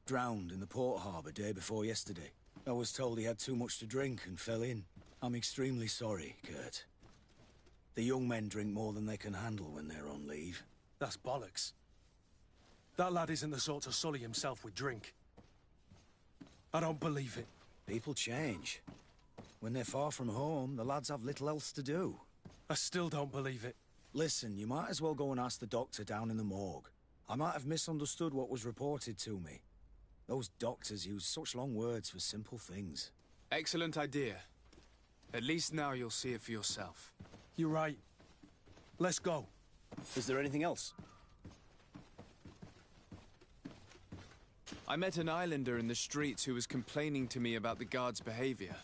drowned in the port harbour day before yesterday. I was told he had too much to drink and fell in. I'm extremely sorry, Kurt. The young men drink more than they can handle when they're on leave. That's bollocks. That lad isn't the sort to sully himself with drink. I don't believe it. People change. When they're far from home, the lads have little else to do. I still don't believe it. Listen, you might as well go and ask the doctor down in the morgue. I might have misunderstood what was reported to me. Those doctors use such long words for simple things. Excellent idea. At least now you'll see it for yourself. You're right. Let's go. Is there anything else? I met an islander in the streets who was complaining to me about the guard's behavior.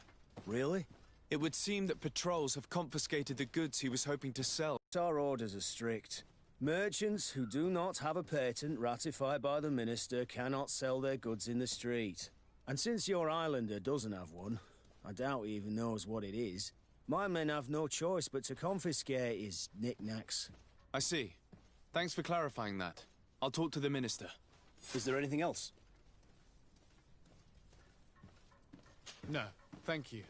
Really? It would seem that patrols have confiscated the goods he was hoping to sell. Our orders are strict. Merchants who do not have a patent ratified by the minister cannot sell their goods in the street. And since your islander doesn't have one, I doubt he even knows what it is, my men have no choice but to confiscate his knickknacks. I see. Thanks for clarifying that. I'll talk to the minister. Is there anything else? No, thank you.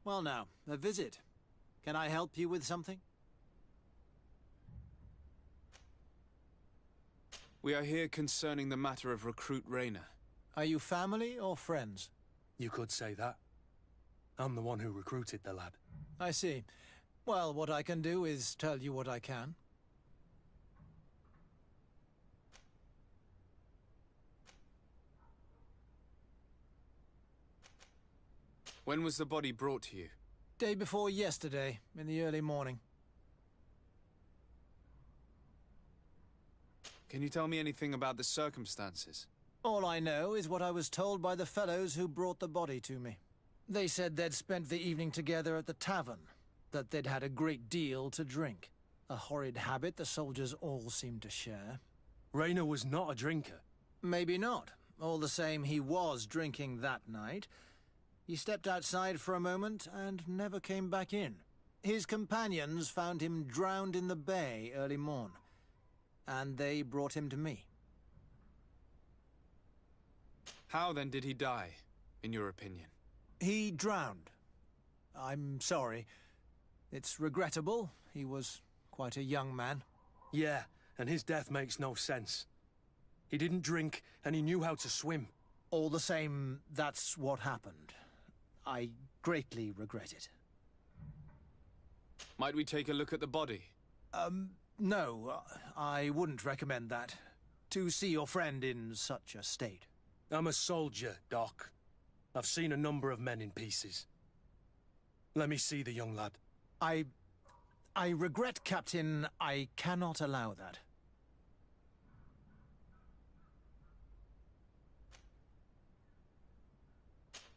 Well now, a visit. Can I help you with something? We are here concerning the matter of Recruit Rayner. Are you family or friends? You could say that. I'm the one who recruited the lad. I see. Well, what I can do is tell you what I can. When was the body brought to you? Day before yesterday, in the early morning. Can you tell me anything about the circumstances? All I know is what I was told by the fellows who brought the body to me. They said they'd spent the evening together at the tavern, that they'd had a great deal to drink. A horrid habit the soldiers all seemed to share. Rainer was not a drinker. Maybe not. All the same, he was drinking that night. He stepped outside for a moment and never came back in. His companions found him drowned in the bay early morn, and they brought him to me. How then did he die, in your opinion? He drowned. I'm sorry. It's regrettable. He was quite a young man. Yeah, and his death makes no sense. He didn't drink, and he knew how to swim. All the same, that's what happened. I greatly regret it. Might we take a look at the body? No, I wouldn't recommend that. To see your friend in such a state. I'm a soldier, Doc. I've seen a number of men in pieces. Let me see the young lad. I regret, Captain. I cannot allow that.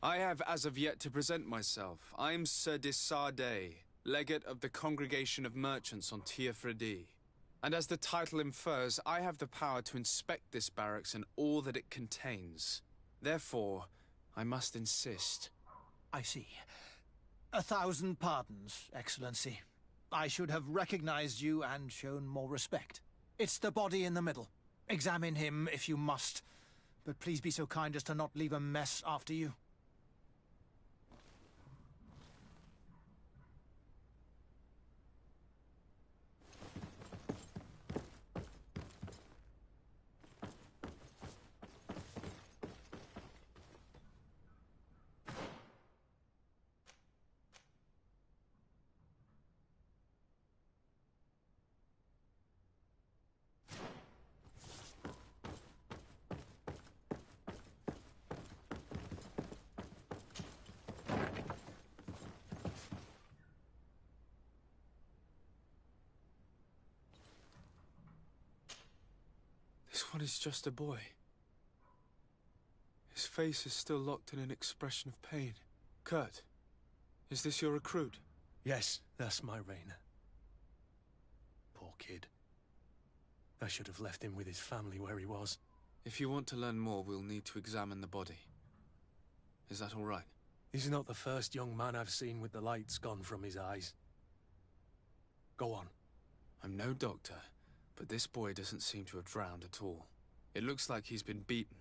I have as of yet to present myself. I'm Sir Desardet, legate of the Congregation of Merchants on Tir Fredi. And as the title infers, I have the power to inspect this barracks and all that it contains. Therefore, I must insist. I see. 1,000 pardons, Excellency. I should have recognized you and shown more respect. It's the body in the middle. Examine him if you must, but please be so kind as to not leave a mess after you. This one is just a boy. His face is still locked in an expression of pain. Kurt, is this your recruit? Yes, that's my Rainer. Poor kid. I should have left him with his family where he was. If you want to learn more, we'll need to examine the body. Is that all right? He's not the first young man I've seen with the lights gone from his eyes. Go on. I'm no doctor, but this boy doesn't seem to have drowned at all. It looks like he's been beaten.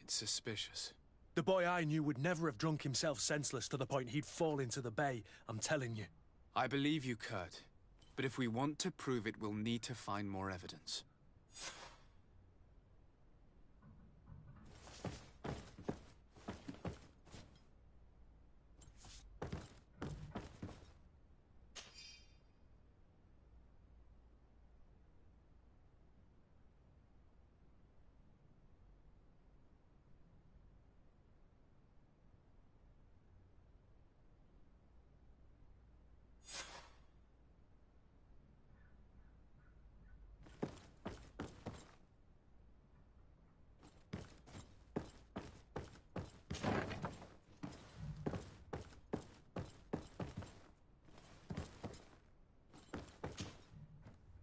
It's suspicious. The boy I knew would never have drunk himself senseless to the point he'd fall into the bay, I'm telling you. I believe you, Kurt. But if we want to prove it, we'll need to find more evidence.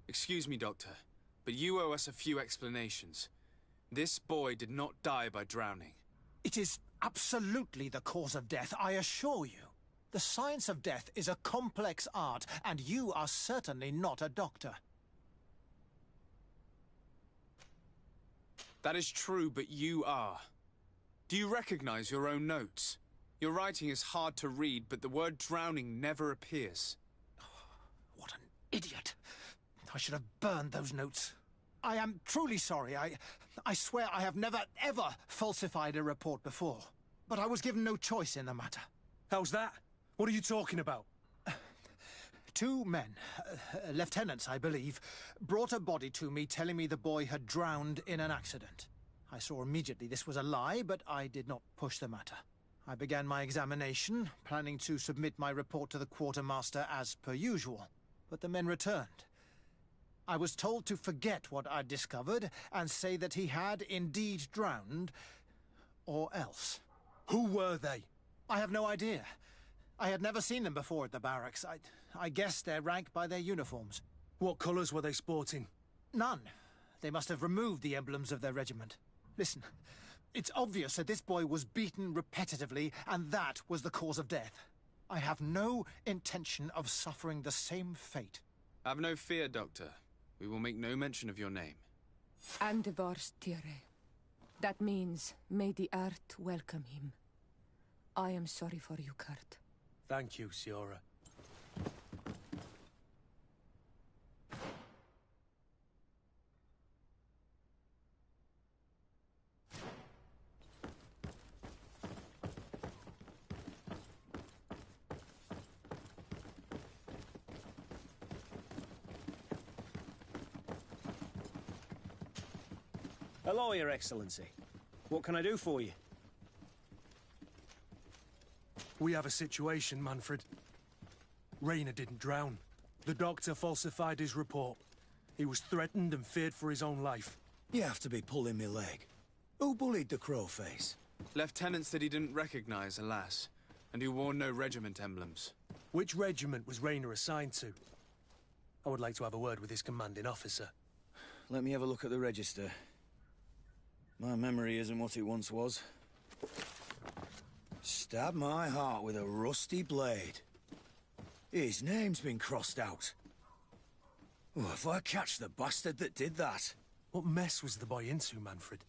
Excuse me, Doctor, but you owe us a few explanations. This boy did not die by drowning. It is absolutely the cause of death, I assure you. The science of death is a complex art, and you are certainly not a doctor. That is true, but you are. Do you recognize your own notes? Your writing is hard to read, but the word drowning never appears. What an idiot. I should have burned those notes. I am truly sorry. I swear I have never, ever falsified a report before. But I was given no choice in the matter. How's that? What are you talking about? 2 men, lieutenants I believe, brought a body to me telling me the boy had drowned in an accident. I saw immediately this was a lie, but I did not push the matter. I began my examination, planning to submit my report to the quartermaster as per usual. But the men returned. I was told to forget what I'd discovered and say that he had indeed drowned, or else. Who were they? I have no idea. I had never seen them before at the barracks. I guessed their rank by their uniforms. What colours were they sporting? None. They must have removed the emblems of their regiment. Listen, it's obvious that this boy was beaten repetitively, and that was the cause of death. I have no intention of suffering the same fate. Have no fear, Doctor. We will make no mention of your name. Andevars Tire. That means, may the earth welcome him. I am sorry for you, Kurt. Thank you, Siora. Hello, Your Excellency. What can I do for you? We have a situation, Manfred. Rainer didn't drown. The doctor falsified his report. He was threatened and feared for his own life. You have to be pulling me leg. Who bullied the crowface? Lieutenants that he didn't recognize, alas, and who wore no regiment emblems. Which regiment was Rainer assigned to? I would like to have a word with his commanding officer. Let me have a look at the register. My memory isn't what it once was. Stab my heart with a rusty blade. His name's been crossed out. Oh, if I catch the bastard that did that... What mess was the boy into, Manfred?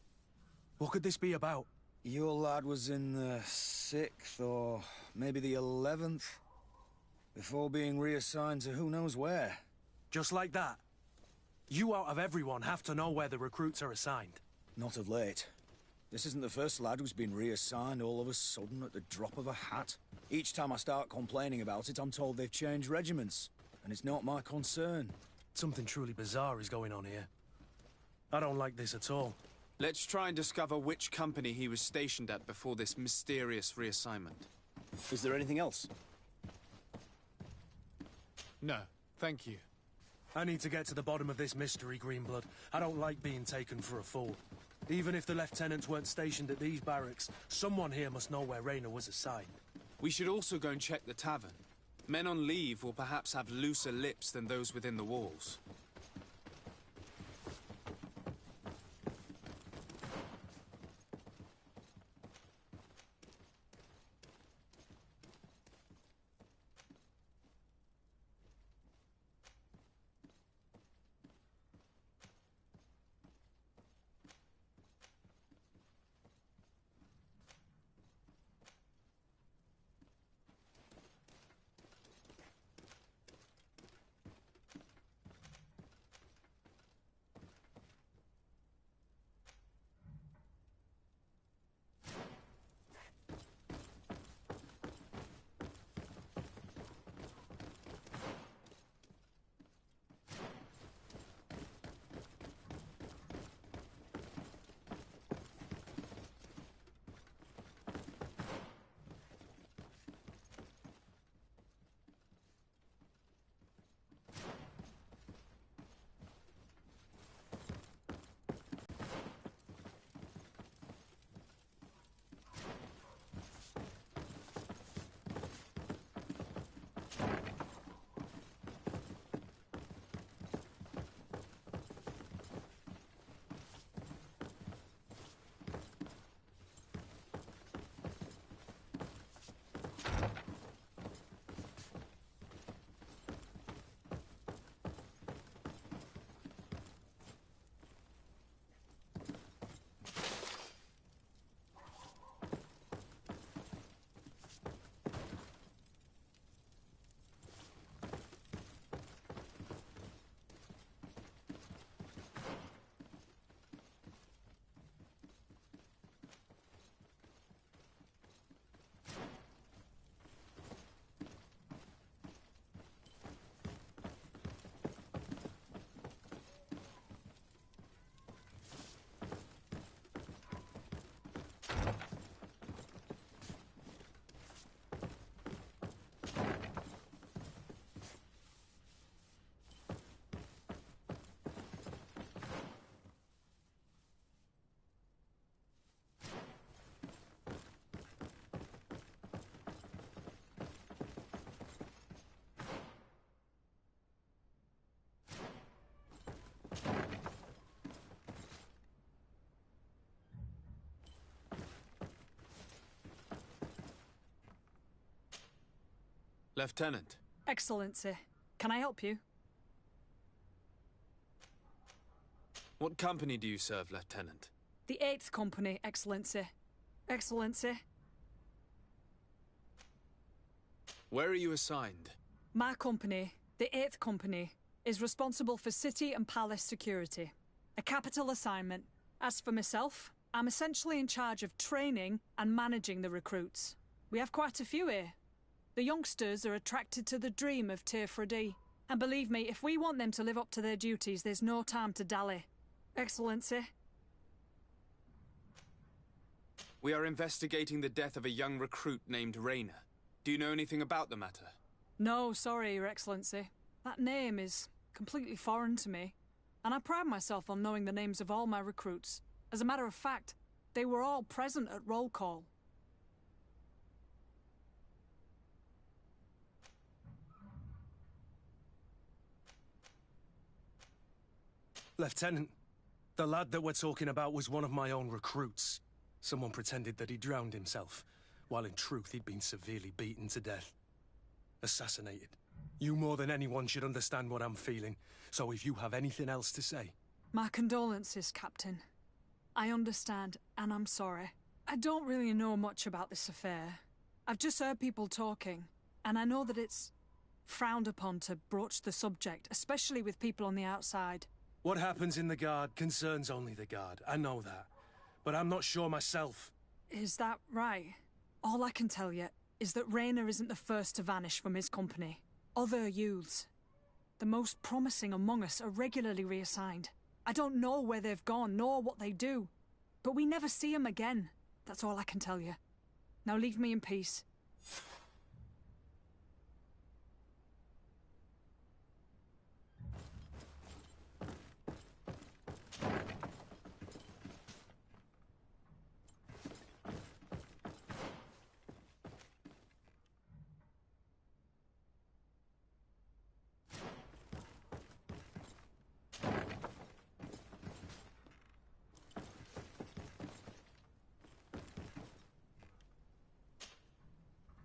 What could this be about? Your lad was in the 6th, or maybe the 11th, before being reassigned to who knows where. Just like that? You out of everyone have to know where the recruits are assigned. Not of late. This isn't the first lad who's been reassigned all of a sudden at the drop of a hat. Each time I start complaining about it, I'm told they've changed regiments, and it's not my concern. Something truly bizarre is going on here. I don't like this at all. Let's try and discover which company he was stationed at before this mysterious reassignment. Is there anything else? No, thank you. I need to get to the bottom of this mystery, Greenblood. I don't like being taken for a fool. Even if the lieutenants weren't stationed at these barracks, someone here must know where Rainer was assigned. We should also go and check the tavern. Men on leave will perhaps have looser lips than those within the walls. Lieutenant. Excellency, can I help you? What company do you serve, Lieutenant? The 8th Company, Excellency. Excellency. Where are you assigned? My company, the 8th Company, is responsible for city and palace security. A capital assignment. As for myself, I'm essentially in charge of training and managing the recruits. We have quite a few here. The youngsters are attracted to the dream of Tir and believe me, if we want them to live up to their duties, there's no time to dally. Excellency. We are investigating the death of a young recruit named Raynor. Do you know anything about the matter? No, sorry, Your Excellency. That name is completely foreign to me, and I pride myself on knowing the names of all my recruits. As a matter of fact, they were all present at roll call. Lieutenant, the lad that we're talking about was one of my own recruits. Someone pretended that he drowned himself, while in truth he'd been severely beaten to death. Assassinated. You more than anyone should understand what I'm feeling, so if you have anything else to say... My condolences, Captain. I understand, and I'm sorry. I don't really know much about this affair. I've just heard people talking, and I know that it's frowned upon to broach the subject, especially with people on the outside. What happens in the Guard concerns only the Guard, I know that. But I'm not sure myself. Is that right? All I can tell you is that Raynor isn't the first to vanish from his company. Other youths, the most promising among us, are regularly reassigned. I don't know where they've gone, nor what they do. But we never see them again. That's all I can tell you. Now leave me in peace.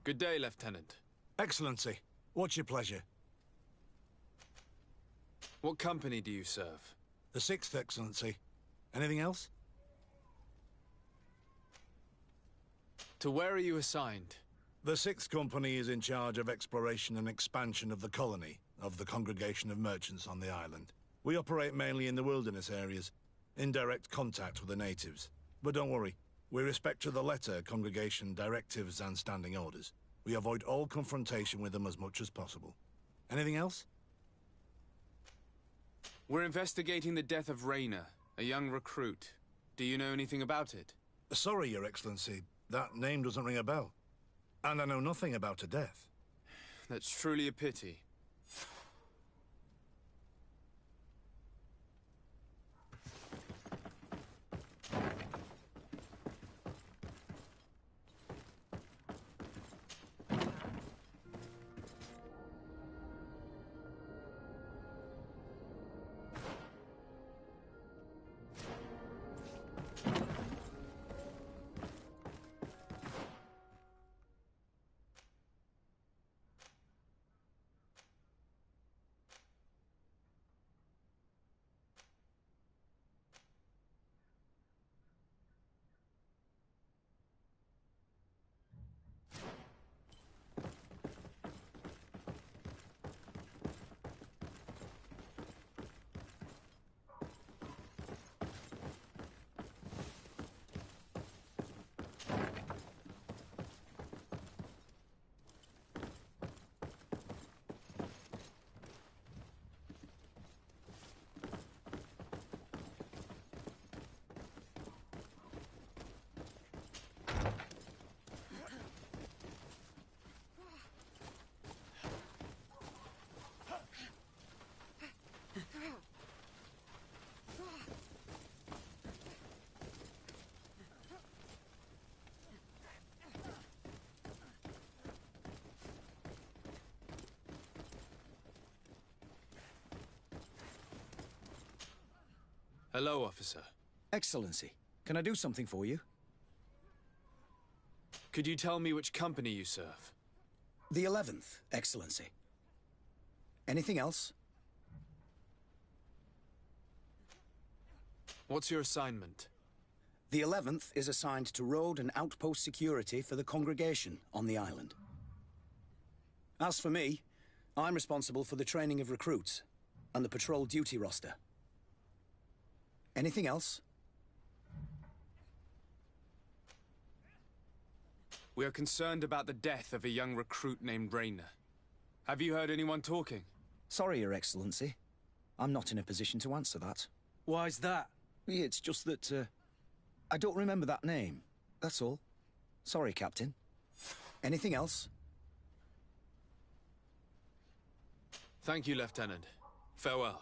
Good day, Lieutenant. Excellency, what's your pleasure? What company do you serve? The 6th, Excellency. Anything else? To where are you assigned? The 6th Company is in charge of exploration and expansion of the colony of the Congregation of Merchants on the island. We operate mainly in the wilderness areas, in direct contact with the natives. But don't worry, we respect to the letter Congregation directives and standing orders. We avoid all confrontation with them as much as possible. Anything else? We're investigating the death of Raynor, a young recruit. Do you know anything about it? Sorry, Your Excellency. That name doesn't ring a bell. And I know nothing about her death. That's truly a pity. Hello, officer. Excellency, can I do something for you? Could you tell me which company you serve? The 11th, Excellency. Anything else? What's your assignment? The 11th is assigned to road and outpost security for the congregation on the island. As for me, I'm responsible for the training of recruits and the patrol duty roster. Anything else? We are concerned about the death of a young recruit named Rainer. Have you heard anyone talking? Sorry, Your Excellency. I'm not in a position to answer that. Why's that? It's just that, I don't remember that name. That's all. Sorry, Captain. Anything else? Thank you, Lieutenant. Farewell.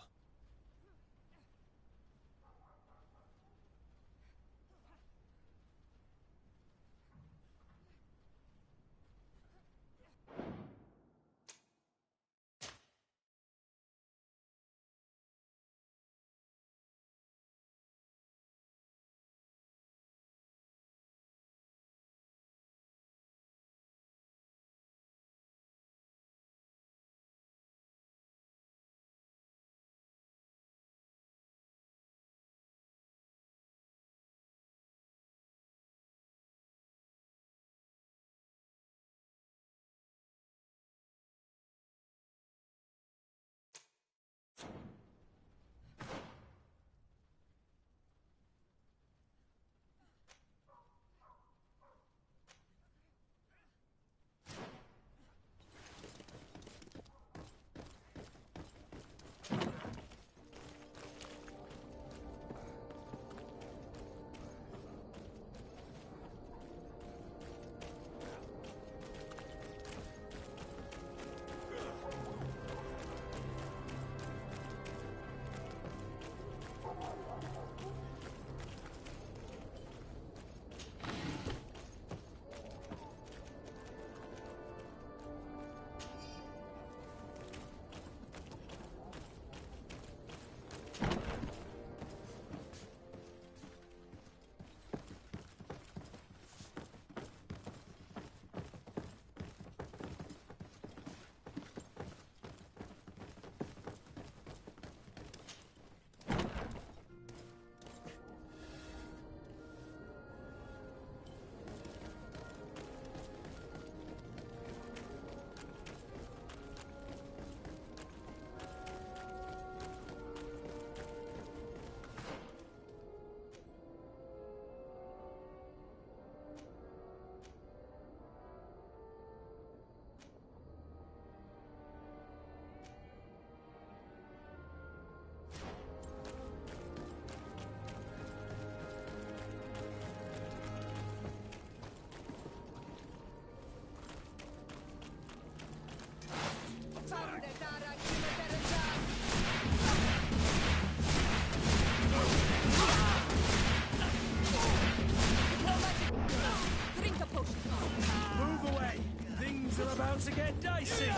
To get dicey.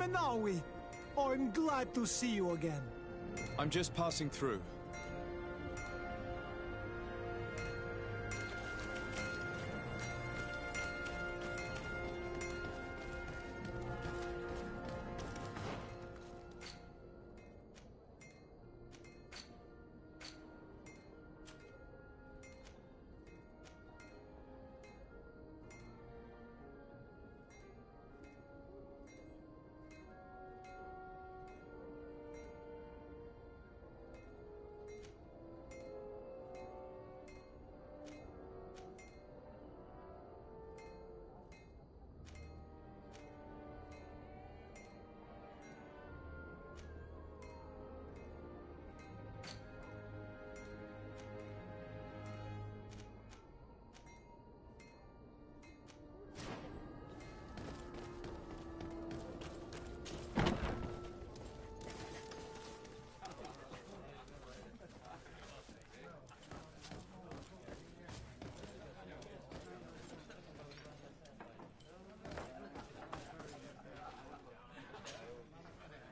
Minawi. I'm glad to see you again. I'm just passing through.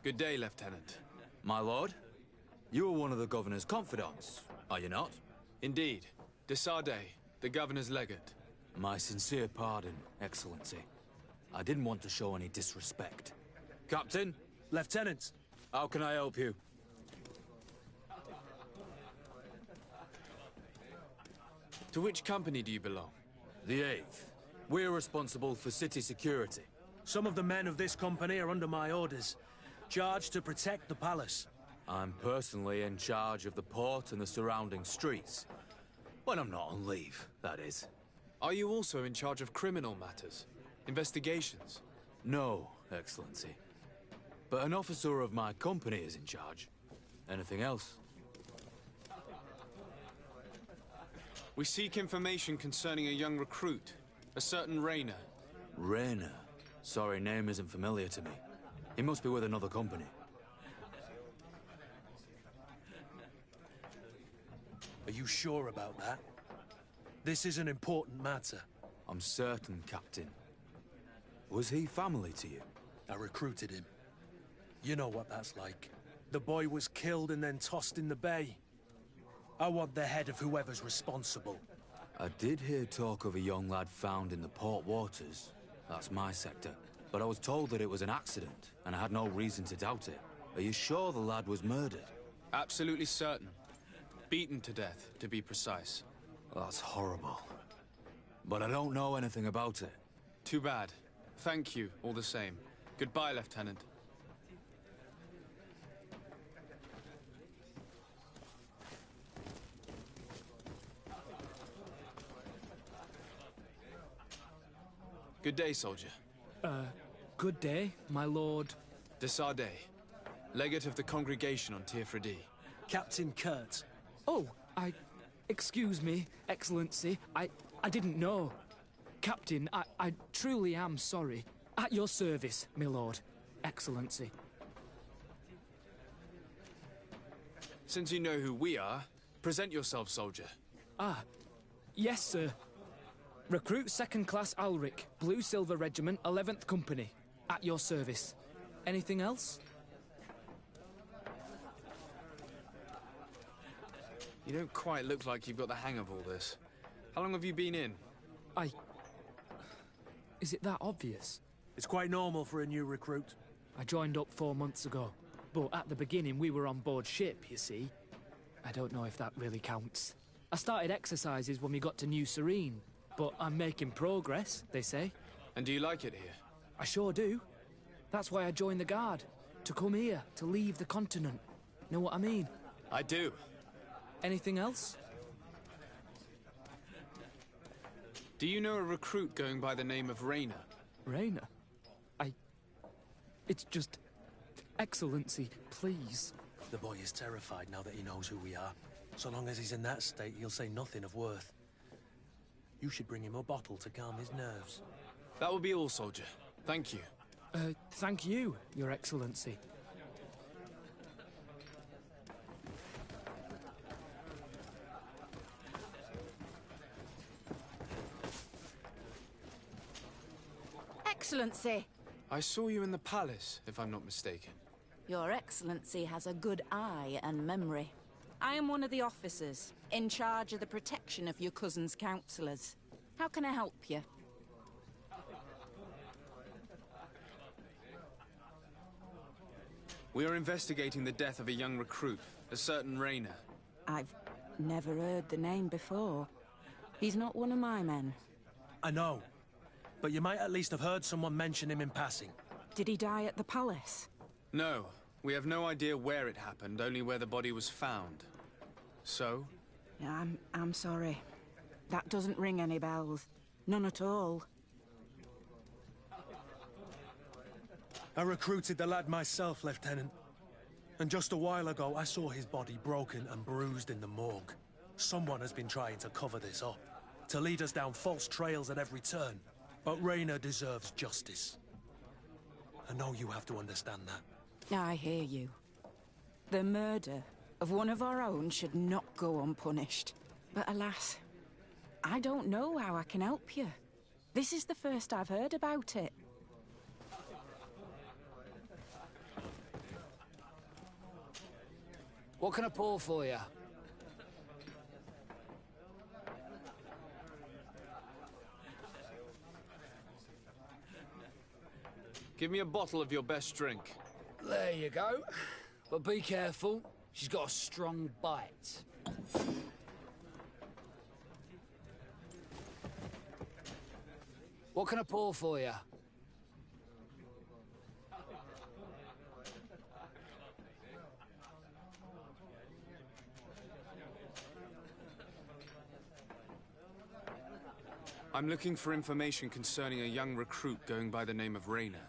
Good day, Lieutenant. My lord? You are one of the governor's confidants, are you not? Indeed. Desade, the governor's legate. My sincere pardon, Excellency. I didn't want to show any disrespect. Captain? Lieutenant. How can I help you? To which company do you belong? The 8th. We're responsible for city security. Some of the men of this company are under my orders, charged to protect the palace. I'm personally in charge of the port and the surrounding streets. When I'm not on leave, that is. Are you also in charge of criminal matters? Investigations? No, Excellency. But an officer of my company is in charge. Anything else? We seek information concerning a young recruit, a certain Rayner. Rayner? Sorry, name isn't familiar to me. He must be with another company. Are you sure about that? This is an important matter. I'm certain, Captain. Was he family to you? I recruited him. You know what that's like. The boy was killed and then tossed in the bay. I want the head of whoever's responsible. I did hear talk of a young lad found in the port waters. That's my sector. But I was told that it was an accident, and I had no reason to doubt it. Are you sure the lad was murdered? Absolutely certain. Beaten to death, to be precise. That's horrible. But I don't know anything about it. Too bad. Thank you, all the same. Goodbye, Lieutenant. Good day, soldier. Good day, my lord. Desade, legate of the congregation on Tirfredi. Captain Kurt. Oh, excuse me, Excellency. I didn't know. Captain, I truly am sorry. At your service, my lord. Excellency. Since you know who we are, present yourself, soldier. Ah, yes, sir. Recruit 2nd Class Alric, Blue Silver Regiment, 11th Company. At your service. Anything else? You don't quite look like you've got the hang of all this. How long have you been in? Is it that obvious? It's quite normal for a new recruit. I joined up 4 months ago. But at the beginning, we were on board ship, you see. I don't know if that really counts. I started exercises when we got to New Serene. But I'm making progress, they say. And do you like it here? I sure do. That's why I joined the Guard. To come here, to leave the continent. Know what I mean? I do. Anything else? Do you know a recruit going by the name of Rayner? Rayner? It's just... Excellency, please. The boy is terrified now that he knows who we are. So long as he's in that state, he'll say nothing of worth. You should bring him a bottle to calm his nerves. That will be all, soldier. Thank you. Thank you, Your Excellency. Excellency, I saw you in the palace, if I'm not mistaken. Your Excellency has a good eye and memory. I am one of the officers, in charge of the protection of your cousin's councillors. How can I help you? We are investigating the death of a young recruit, a certain Rainer. I've never heard the name before. He's not one of my men. I know, but you might at least have heard someone mention him in passing. Did he die at the palace? No, we have no idea where it happened, only where the body was found. So? I'm sorry. That doesn't ring any bells. None at all. I recruited the lad myself, Lieutenant. And just a while ago, I saw his body broken and bruised in the morgue. Someone has been trying to cover this up, to lead us down false trails at every turn. But Rainer deserves justice. I know you have to understand that. I hear you. The murder of one of our own should not go unpunished. But alas, I don't know how I can help you. This is the first I've heard about it. What can I pour for you? Give me a bottle of your best drink. There you go. But be careful. She's got a strong bite. What can I pour for you? I'm looking for information concerning a young recruit going by the name of Rainer.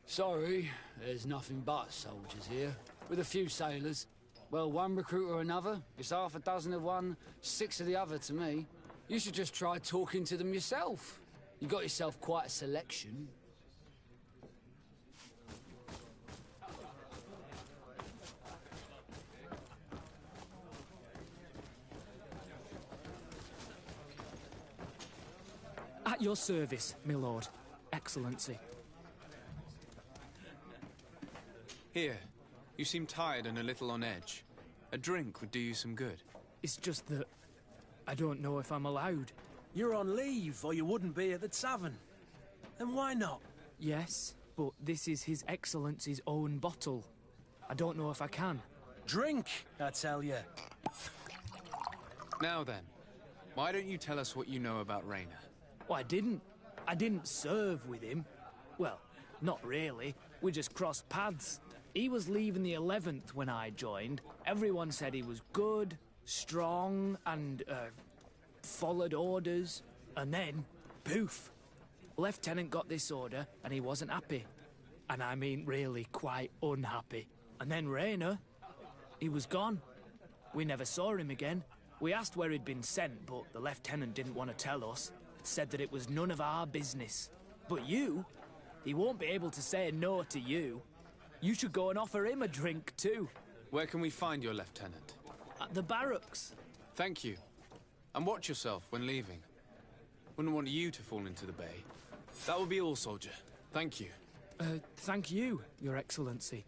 Sorry, there's nothing but soldiers here, with a few sailors. Well, one recruit or another, it's half a dozen of one, 6 of the other to me. You should just try talking to them yourself. You got yourself quite a selection. At your service, my lord. Excellency. Here. You seem tired and a little on edge. A drink would do you some good. It's just that I don't know if I'm allowed. You're on leave, or you wouldn't be at the tavern. And why not? Yes, but this is His Excellency's own bottle. I don't know if I can. Drink, I tell you. Now then, why don't you tell us what you know about Rainer? Well, I didn't serve with him. Well, not really. We just crossed paths. He was leaving the 11th when I joined. Everyone said he was good, strong, and, followed orders. And then, poof. Lieutenant got this order, and he wasn't happy. And I mean really quite unhappy. And then Rainer, he was gone. We never saw him again. We asked where he'd been sent, but the lieutenant didn't want to tell us. Said that it was none of our business. But you, he won't be able to say no to you. You should go and offer him a drink too. Where can we find your lieutenant? At the barracks. Thank you. And watch yourself when leaving. Wouldn't want you to fall into the bay. That will be all, soldier. Thank you. Thank you, Your Excellency.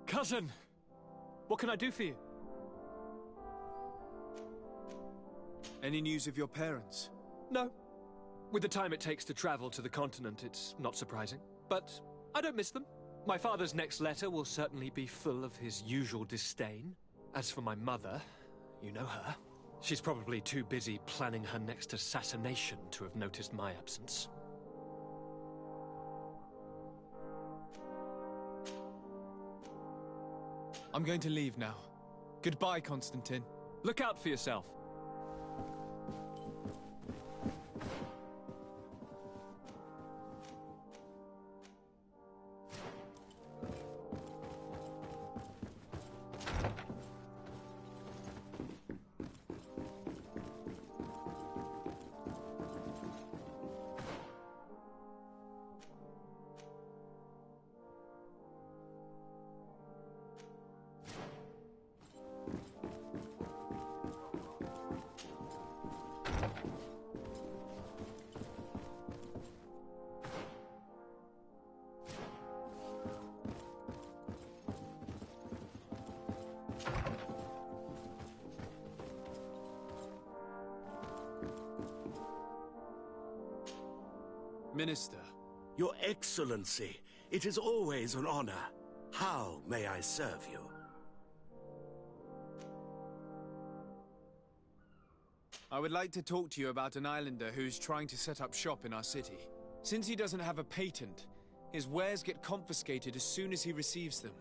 Cousin! What can I do for you? Any news of your parents? No. With the time it takes to travel to the continent, it's not surprising. But I don't miss them. My father's next letter will certainly be full of his usual disdain. As for my mother, you know her. She's probably too busy planning her next assassination to have noticed my absence. I'm going to leave now. Goodbye, Constantine. Look out for yourself. Minister. Your Excellency, it is always an honor. How may I serve you? I would like to talk to you about an islander who's trying to set up shop in our city. Since he doesn't have a patent, his wares get confiscated as soon as he receives them.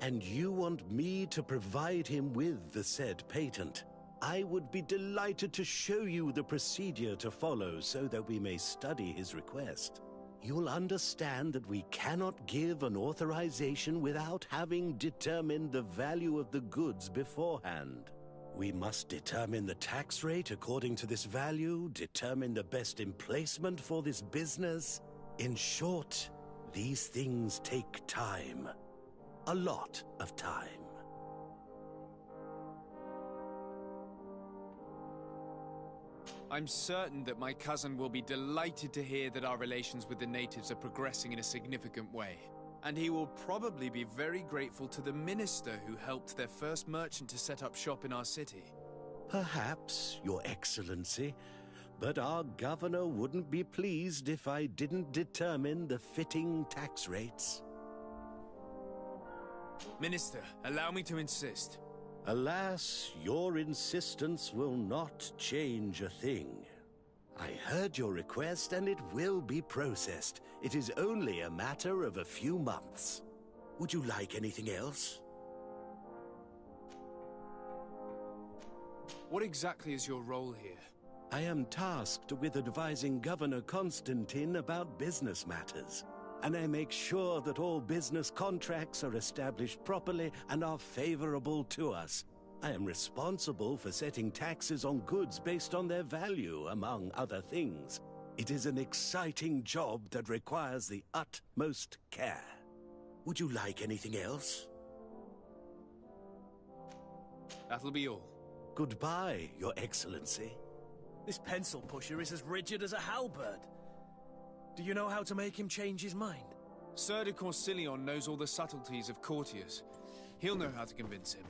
And you want me to provide him with the said patent? I would be delighted to show you the procedure to follow so that we may study his request. You'll understand that we cannot give an authorization without having determined the value of the goods beforehand. We must determine the tax rate according to this value, determine the best emplacement for this business. In short, these things take time. A lot of time. I'm certain that my cousin will be delighted to hear that our relations with the natives are progressing in a significant way. And he will probably be very grateful to the minister who helped their first merchant to set up shop in our city. Perhaps, Your Excellency, but our governor wouldn't be pleased if I didn't determine the fitting tax rates. Minister, allow me to insist. Alas, your insistence will not change a thing. I heard your request and it will be processed. It is only a matter of a few months. Would you like anything else? What exactly is your role here? I am tasked with advising Governor Constantine about business matters. And I make sure that all business contracts are established properly and are favorable to us. I am responsible for setting taxes on goods based on their value, among other things. It is an exciting job that requires the utmost care. Would you like anything else? That'll be all. Goodbye, Your Excellency. This pencil pusher is as rigid as a halberd. Do you know how to make him change his mind? Sir de Corsilion knows all the subtleties of courtiers. He'll know how to convince him.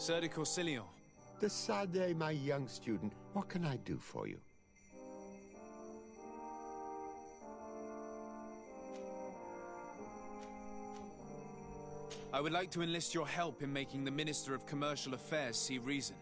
Sir de Corsilion. De Sade, my young student, what can I do for you? I would like to enlist your help in making the Minister of Commercial Affairs see reason.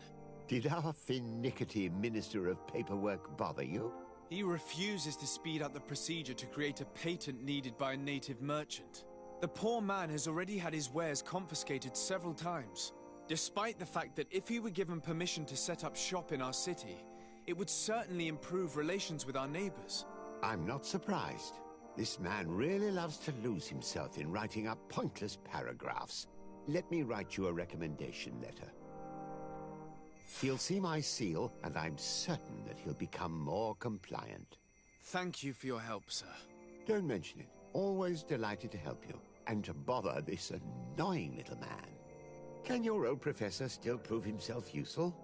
Did our finicky Minister of Paperwork bother you? He refuses to speed up the procedure to create a patent needed by a native merchant. The poor man has already had his wares confiscated several times, despite the fact that if he were given permission to set up shop in our city, it would certainly improve relations with our neighbors. I'm not surprised. This man really loves to lose himself in writing up pointless paragraphs. Let me write you a recommendation letter. He'll see my seal, and I'm certain that he'll become more compliant. Thank you for your help, sir. Don't mention it. Always delighted to help you, and to bother this annoying little man. Can your old professor still prove himself useful?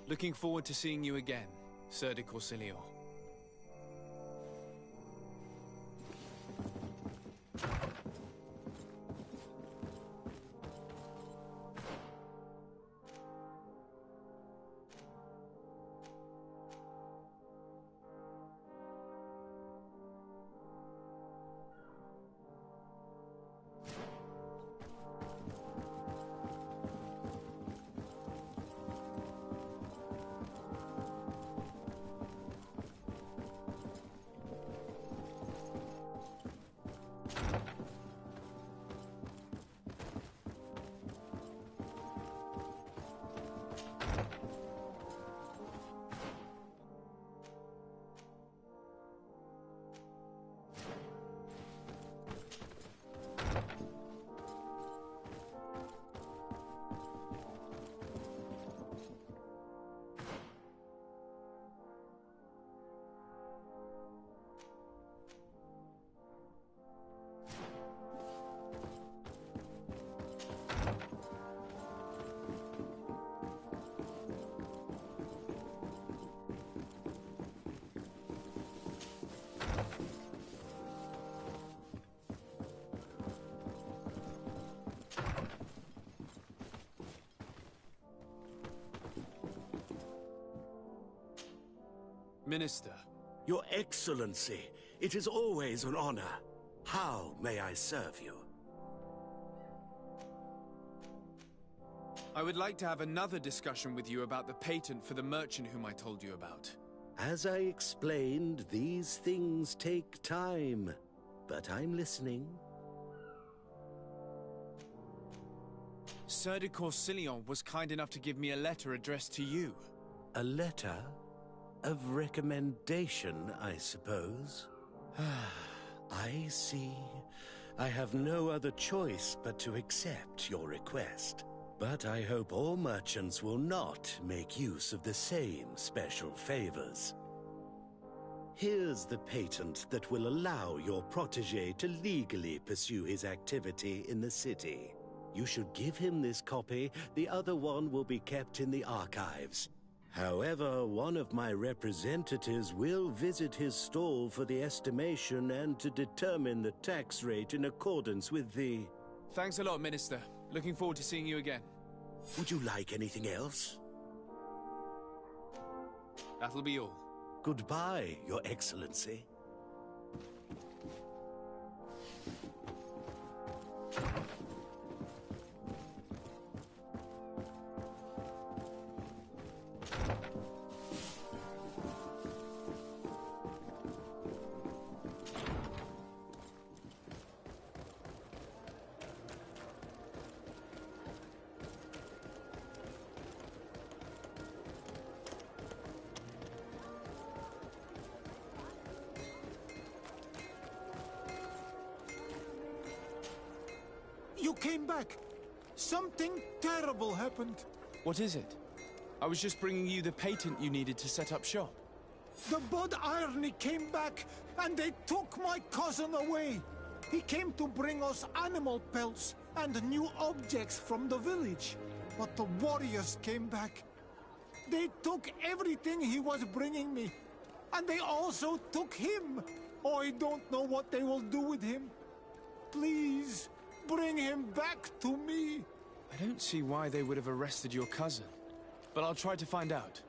Looking forward to seeing you again, Sir de Corsilion. Minister. Your Excellency, it is always an honor. How may I serve you? I would like to have another discussion with you about the patent for the merchant whom I told you about. As I explained, these things take time, but I'm listening. Sir de Corsilion was kind enough to give me a letter addressed to you. A letter? Of recommendation, I suppose. I see. I have no other choice but to accept your request. But I hope all merchants will not make use of the same special favors. Here's the patent that will allow your protege to legally pursue his activity in the city. You should give him this copy. The other one will be kept in the archives. However, one of my representatives will visit his stall for the estimation and to determine the tax rate in accordance with the... Thanks a lot, Minister. Looking forward to seeing you again. Would you like anything else? That'll be all. Goodbye, Your Excellency. You came back. Something terrible happened. What is it? I was just bringing you the patent you needed to set up shop. The Bud Irony came back, and they took my cousin away. He came to bring us animal pelts and new objects from the village. But the warriors came back. They took everything he was bringing me. And they also took him. I don't know what they will do with him. Please, bring him back to me. I don't see why they would have arrested your cousin, but I'll try to find out.